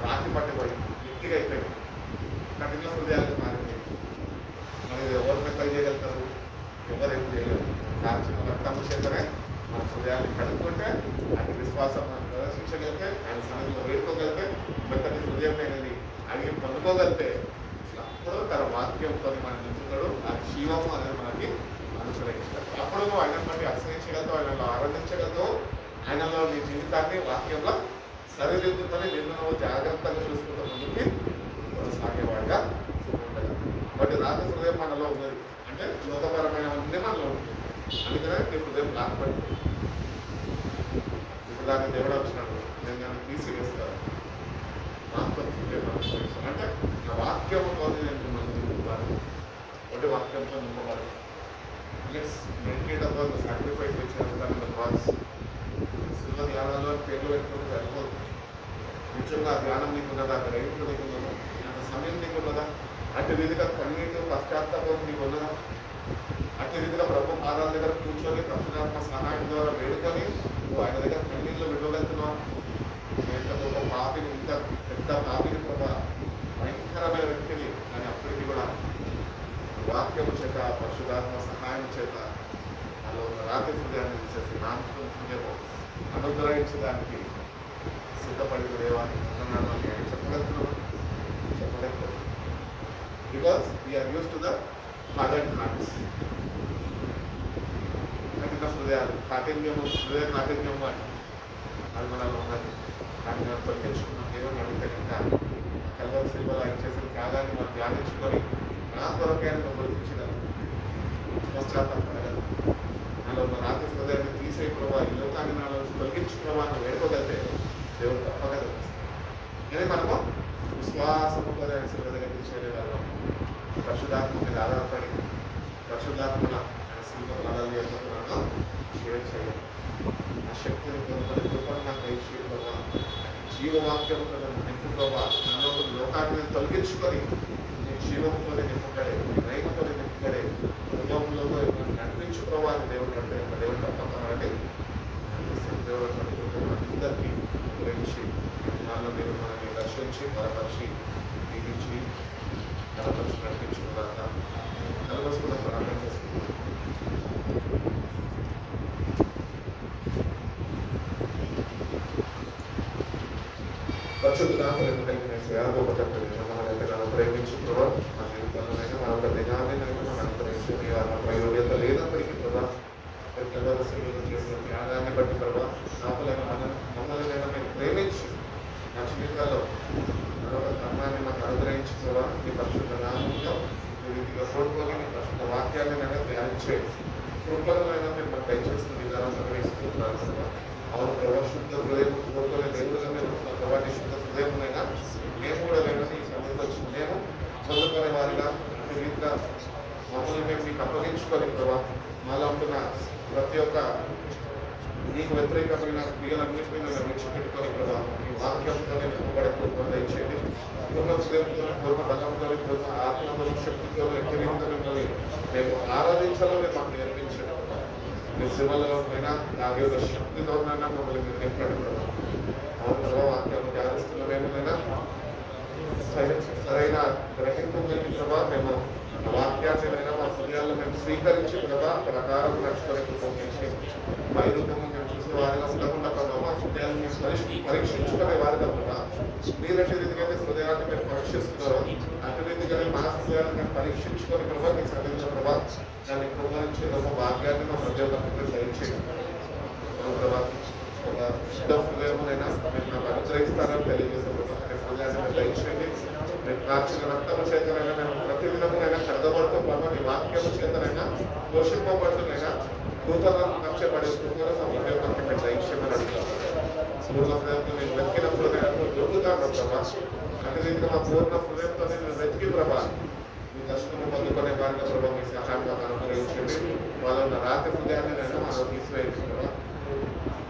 రాతి పట్టిపోయి గట్టిగా అయిపోయింది, కఠిన హృదయాలకు మారింది. మనం ఎవరు మెత్తగా చేయగలుగుతారు? ఎవరేం చేయలేరు. కాల్చిన రక్తము చేతనే మన హృదయాన్ని కడుక్కుంటే ఆయన విశ్వాసం మనం ప్రదర్శించగలిగితే, ఆయన సన్నిధిలో వేడుకోగలిగితే, మెత్తటి హృదయం అనేది అడిగి పొందుకోగలిగితే అప్పుడు తన వాక్యంతో మనం నింపుతాడు. ఆ జీవము అనేది మనకి అనుసరించాలి. అప్పుడు నువ్వు ఆయన బట్టి ఆశ్రయించగలుగుతావు, ఆయనలో ఆరాధించగలుగుతావు, ఆయనలో నీ జీవితాన్ని వాక్యంలో సరిదిద్దుకొని నిన్ను నువ్వు జాగ్రత్తగా చూసుకుంటూ ముందుకి సాగేవాడిగా ఉండదు. బట్ రాత్రి హృదయం మనలో ఉన్నది అంటే లోకపరమైనవన్నీ మనలో ఉంది. అందుకనే నీ హృదయం లాభపడింది. ఇప్పుడు దాన్ని దేవుడు వచ్చినాడు, నేను దాన్ని తీసివేస్తాను. మాంసం హృదయం అనుసరిస్తాను అంటే నా వాక్యంతో నేను మిమ్మల్ని నింపుతాను. ఒకటి వాక్యంతో నింపబడి let's meditate about the sacrifice which has done in the cross. శిల్వ ధ్యానాల్లో పేర్లు పెట్టుకుంటే సరిపోదు. నిజంగా ధ్యానం నీకున్నదా? గ్రహింపు నీకున్నదా? అంత సమయం నీకున్నదా? అటు రీతిగా కన్నీటి పశ్చాత్తాపం నీకున్నదా? అటు రీతిగా ప్రభు పాదాల దగ్గర కూర్చొని పరిశుద్ధాత్మ సహాయం ద్వారా వేడుకొని నువ్వు ఆయన దగ్గర కన్నీళ్ళు విడవగలుగుతున్నావు. ఇంత గొప్ప పాపిని, ఇంత పెద్ద పాపిని, ప్రభా భయంకరమైన వ్యక్తిని, కానీ అప్పటికి కూడా వాక్యము చేత పరిశుద్ధాత్మ సహాయం చేత వాళ్ళు రాత్రి హృదయాన్ని తీసేసి నామకం హృదయము అనుగ్రహించడానికి సిద్ధపడి దేవాన్ని అని చెప్పగలుగుతున్నాం. చెప్పలేకపోతున్నాం. Because we are use to the hard hearts. కఠిన హృదయాలు, కాఠిన్యము, హృదయ కాఠిన్యము అని అది మనలో ఉన్నది. దాన్ని మనం తొలగించుకున్నాం. దేవుని అడిగితే ఇంకా కల్వరి శిల్వలో ఆయన చేసిన త్యాగాన్ని మనం ధ్యానించుకొని నా కొరకైనా నువ్వు గుర్తించగలం, పశ్చాత్తాపడగలం. నాలో ఉన్న రాత్రి హృదయాన్ని తీసే ప్రభావ, ఈ లోకాన్ని నాలో తొలగించుకున్నావా అని వేడుకోగలితే దేవుడు తప్పగా కానీ మనము విశ్వాసముతో ఆయన శిల్వ దగ్గరికి చేరేవాళ్ళం. పరిశుద్ధాత్మ మీద ఆధారపడి పరిశుద్ధాత్మన ఆయన శిల్వ ఆధారం చేయబోతున్నాను చేయాలి. ఆ శక్తిని పొందుకొని కృపను నాకు దయచేయడం, జీవవాక్యంతో నింపు ప్రభావ, నన్ను లోకాన్ని తొలగించుకొని నీ జీవంతో నింపుతాడే, నీ రైతుతో నింపుతాడే, కుటుంబంలో నడిపించు ప్రభావాన్ని దేవుడు అంటే దేవుడు తప్పకనండి. దేవుడు అందరికీ గురించి నాలో మీరు మనల్ని దర్శించి బలపరిచి దీవించి బలపరిచి నడిపించుకున్నాక కలవసుకున్న ప్రార్థన చేసుకుంటున్నాను. పరిశుద్ధ కలిగిన మనం ఎంతగానో ప్రేమించు ప్రభావ మా జీవితంలోనైనా మన దినాన్ని మనం అనుగ్రహించి ప్రయోజత లేనప్పటికీ ప్రభావ చేసిన త్యాగాన్ని బట్టి ప్రభావ నాపలైన మమ్మల్ని మేము ప్రేమించి నా జీవితాల్లో మరొక ధర్మాన్ని మాకు అనుగ్రహించి ప్రభావ మీ పరిశుద్ధ నామంలో రీతిగా కోరుకొని మీ పరిశుద్ధ వాక్యాన్ని నేను ధ్యానించే కృపలైనా మేము మాకు దయచేస్తున్న విధానం అనుగ్రహిస్తున్నాను ప్రభావ. అవును ప్రభావ, శుద్ధ హృదయం కోరుకునే దేవుడుగా మీరు ప్రభావ, శుద్ధ హృదయమైనా మేము కూడా లేని ఈ సమయంలో వచ్చి మేము చదువుకునే వారిగా రీతిగా మమ్మల్ని మేము మీకు అప్పగించుకొని ప్రభావ, మాలో ఉంటున్న ప్రతి ఒక్క నీకు వ్యతిరేకమైన క్రియలన్నింటినీ మేము విడిచిపెట్టుకొని ప్రభావ ఈ వాక్యంతో నింపబడే కృపను దయచేయండి. పూర్ణ హృదయంతో, పూర్ణ బలంతో, పూర్ణ ఆత్మతో, శక్తితో, ఎక్కడితో మిమ్మల్ని మేము ఆరాధించాలో మేము మాకు నేర్పించండి. మీ సేవలలో అయినా నాకు యొక్క శక్తితోనైనా మమ్మల్ని మీరు నింపండి ప్రభావ. అవును ప్రభావ, వాక్యాన్ని ధ్యానిస్తున్నవేమైనా సరైన గ్రహింపు కలిగి ప్రభావ మేము వాక్యాన్ని మా హృదయాల్లో మేము స్వీకరించి ప్రభావ ప్రకారం నడుచుకొని కృప మా రూపము మేము చూసే వారిగా ఉండకుండా ప్రభావ హృదయాన్ని మీరు పరీక్షించుకునే వారుగా ప్రభా మీరు అటు రీతిగా హృదయాన్ని మీరు పరీక్షిస్తున్నారు అటు రీతిగానే మా హృదయాన్ని మేము పరీక్షించుకొని ప్రభా మీకు సన్నిధిలో ప్రభా దాన్ని కృపరించి గొప్ప భాగ్యాన్ని మా హృదయాన్ని దయచేయండి ప్రభా ఒక శుద్ధ హృదయమునైనా మీరు నాకు అనుగ్రహిస్తారని తెలియజేసే హృదయాన్ని మీరు దయచేయండి మీరు ప్రాచీన రక్తము చేతనైనా మేము ప్రతిదినమునైనా కడగబడుతూ ప్రభావ నీ వాక్యము చేతనైనా పోషింపబడుతున్నైనా నూతనం నచ్చబడే నూతన సమయంలో మేము దయచేయమని అడుగుతాం పూర్ణ హృదయంతో నేను వెతికినప్పుడు నేను దొరుకుతాను ప్రభా అన్ని రీతిగా మా పూర్ణ హృదయంతో నేను వెతికి ప్రభా మీ దర్శనము పొందుకునే వారిగా ప్రభావ మీ సహాయం మాకు అనుగ్రహించండి వాళ్ళ ఉన్న రాతి హృదయాన్ని నేను మనం తీసివేయండి ప్రభా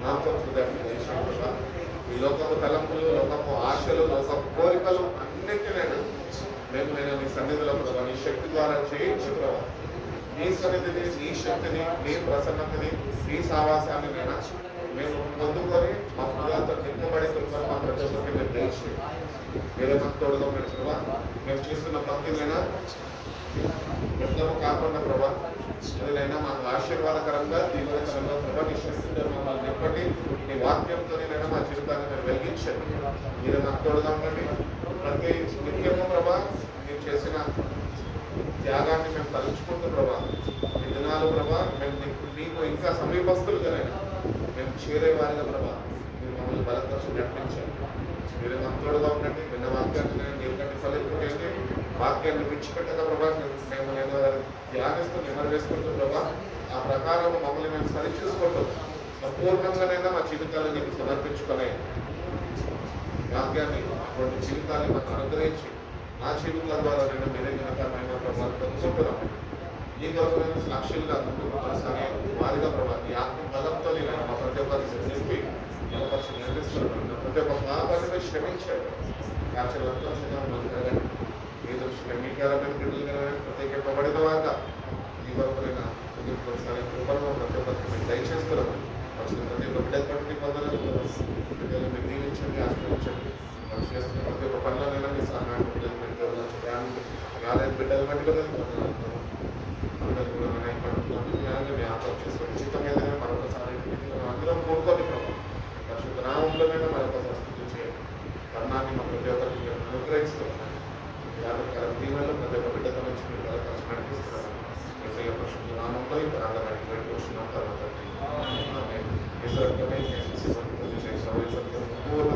మాంస హృదయాన్ని దయచేయండి ప్రభా ఈ లోకపు తలంపులు లోకపు ఆశలు లోకపు కోరికలు అన్నింటినైనా మేము నేను నీ సన్నిధిలో ప్రభావ నీ శక్తి ద్వారా చేయించు ప్రభావ నీ సన్నిధిని నీ శక్తిని నీ ప్రసన్నతని నీ సావాసాన్ని నైనా మేము పొందుకొని మా హృదయాలతో నింపబడి కృపను మా ప్రతి ఒక్కరికి మీరు దయచేయండి మీరే మాకు తోడుగా ఉన్న ప్రభా మేము చేస్తున్న భక్తినైనా వ్యర్థము కాకుండా ప్రభా అదినైనా మాకు ఆశీర్వాదకరంగా దీవనకరంగా ప్రభా నీ శక్తితో మమ్మల్ని నింపండి నీ వాక్యంతోనైనా మా జీవితాన్ని మీరు వెలిగించండి మీరే మాకు తోడుగా ఉండండి ప్రతి నిత్యము ప్రభా మీరు చేసిన త్యాగాన్ని మేము తలుచుకుంటూ ప్రభా ఈ దినాలు ప్రభా మేము మీకు ఇంకా సమీపస్తులుగానైనా మేము చేరే వారిగా ప్రభా మీరు మమ్మల్ని బలపరిచి నడిపించండి మీరు మాకు తోడుగా ఉండండి విన్న వాక్యాన్ని నేను కంటే ఫలింపేయండి వాక్యాన్ని విడిచిపెట్టక ప్రభా మేము నేను ధ్యానిస్తూ నెమరు వేసుకుంటూ ప్రభా ఆ ప్రకారం మమ్మల్ని మేము సరిచూసుకుంటూ సంపూర్ణంగానైనా మా జీవితాలను నీకు సమర్పించుకునే వాక్యాన్ని అటువంటి జీవితాన్ని మాకు అనుగ్రహించి మా జీవితాల ద్వారా నేను మీరే ఘనతమైన ప్రభావం పొందుకుంటున్నాం ఈ కొరకు నేను సాక్షులుగా ముందుకు కొనసాగే వారిగా ప్రభావ ఈ ఆత్మ బలంతో నేను మా ప్రతి ఒక్కరికి నింపి బలపరిచి నిర్మిస్తున్నాను ప్రతి ఒక్క పాపాన్ని మీరు క్షమించాడు ఆచరణంగా ముందుకెళ్ళండి మీ దృష్టిలో మీ కారమైన బిడ్డలుగా ప్రత్యేకింపబడిన వారుగా ఈ కొరకు నేను ముందుకు కొనసాగే కృపను ప్రతి ఒక్కరికి మేము దయచేస్తున్నాము వచ్చిన ప్రతి ఒక్క బిడ్డల పట్టి పొందలేదు బిడ్డలు మీరు దీవించండి ఆశ్రయించండి వాళ్ళు చేస్తున్న ప్రతి ఒక్క పనులనైనా మీ సహాయం బిడ్డలు బిడ్డలు బట్టి మీ ఆత్మ చేసుకొని చిత్తం ఏదైనా మరొకసారి అందరం కూడుకొని ప్రభావం పరిశుద్ధ నామంలోనైనా మరొకసారి స్థితి చేయండి కర్ణాన్ని మా ప్రతి ఒక్కరికి అనుగ్రహిస్తున్నాను దీవెనలో ప్రతి ఒక్క బిడ్డతో నుంచి మీరు బలపరిచి నడిపిస్తున్నాను పరిశుద్ధ నామంలో ఈ ప్రాంతానికి వెళ్ళిపోతున్నాం తర్వాత పూర్వ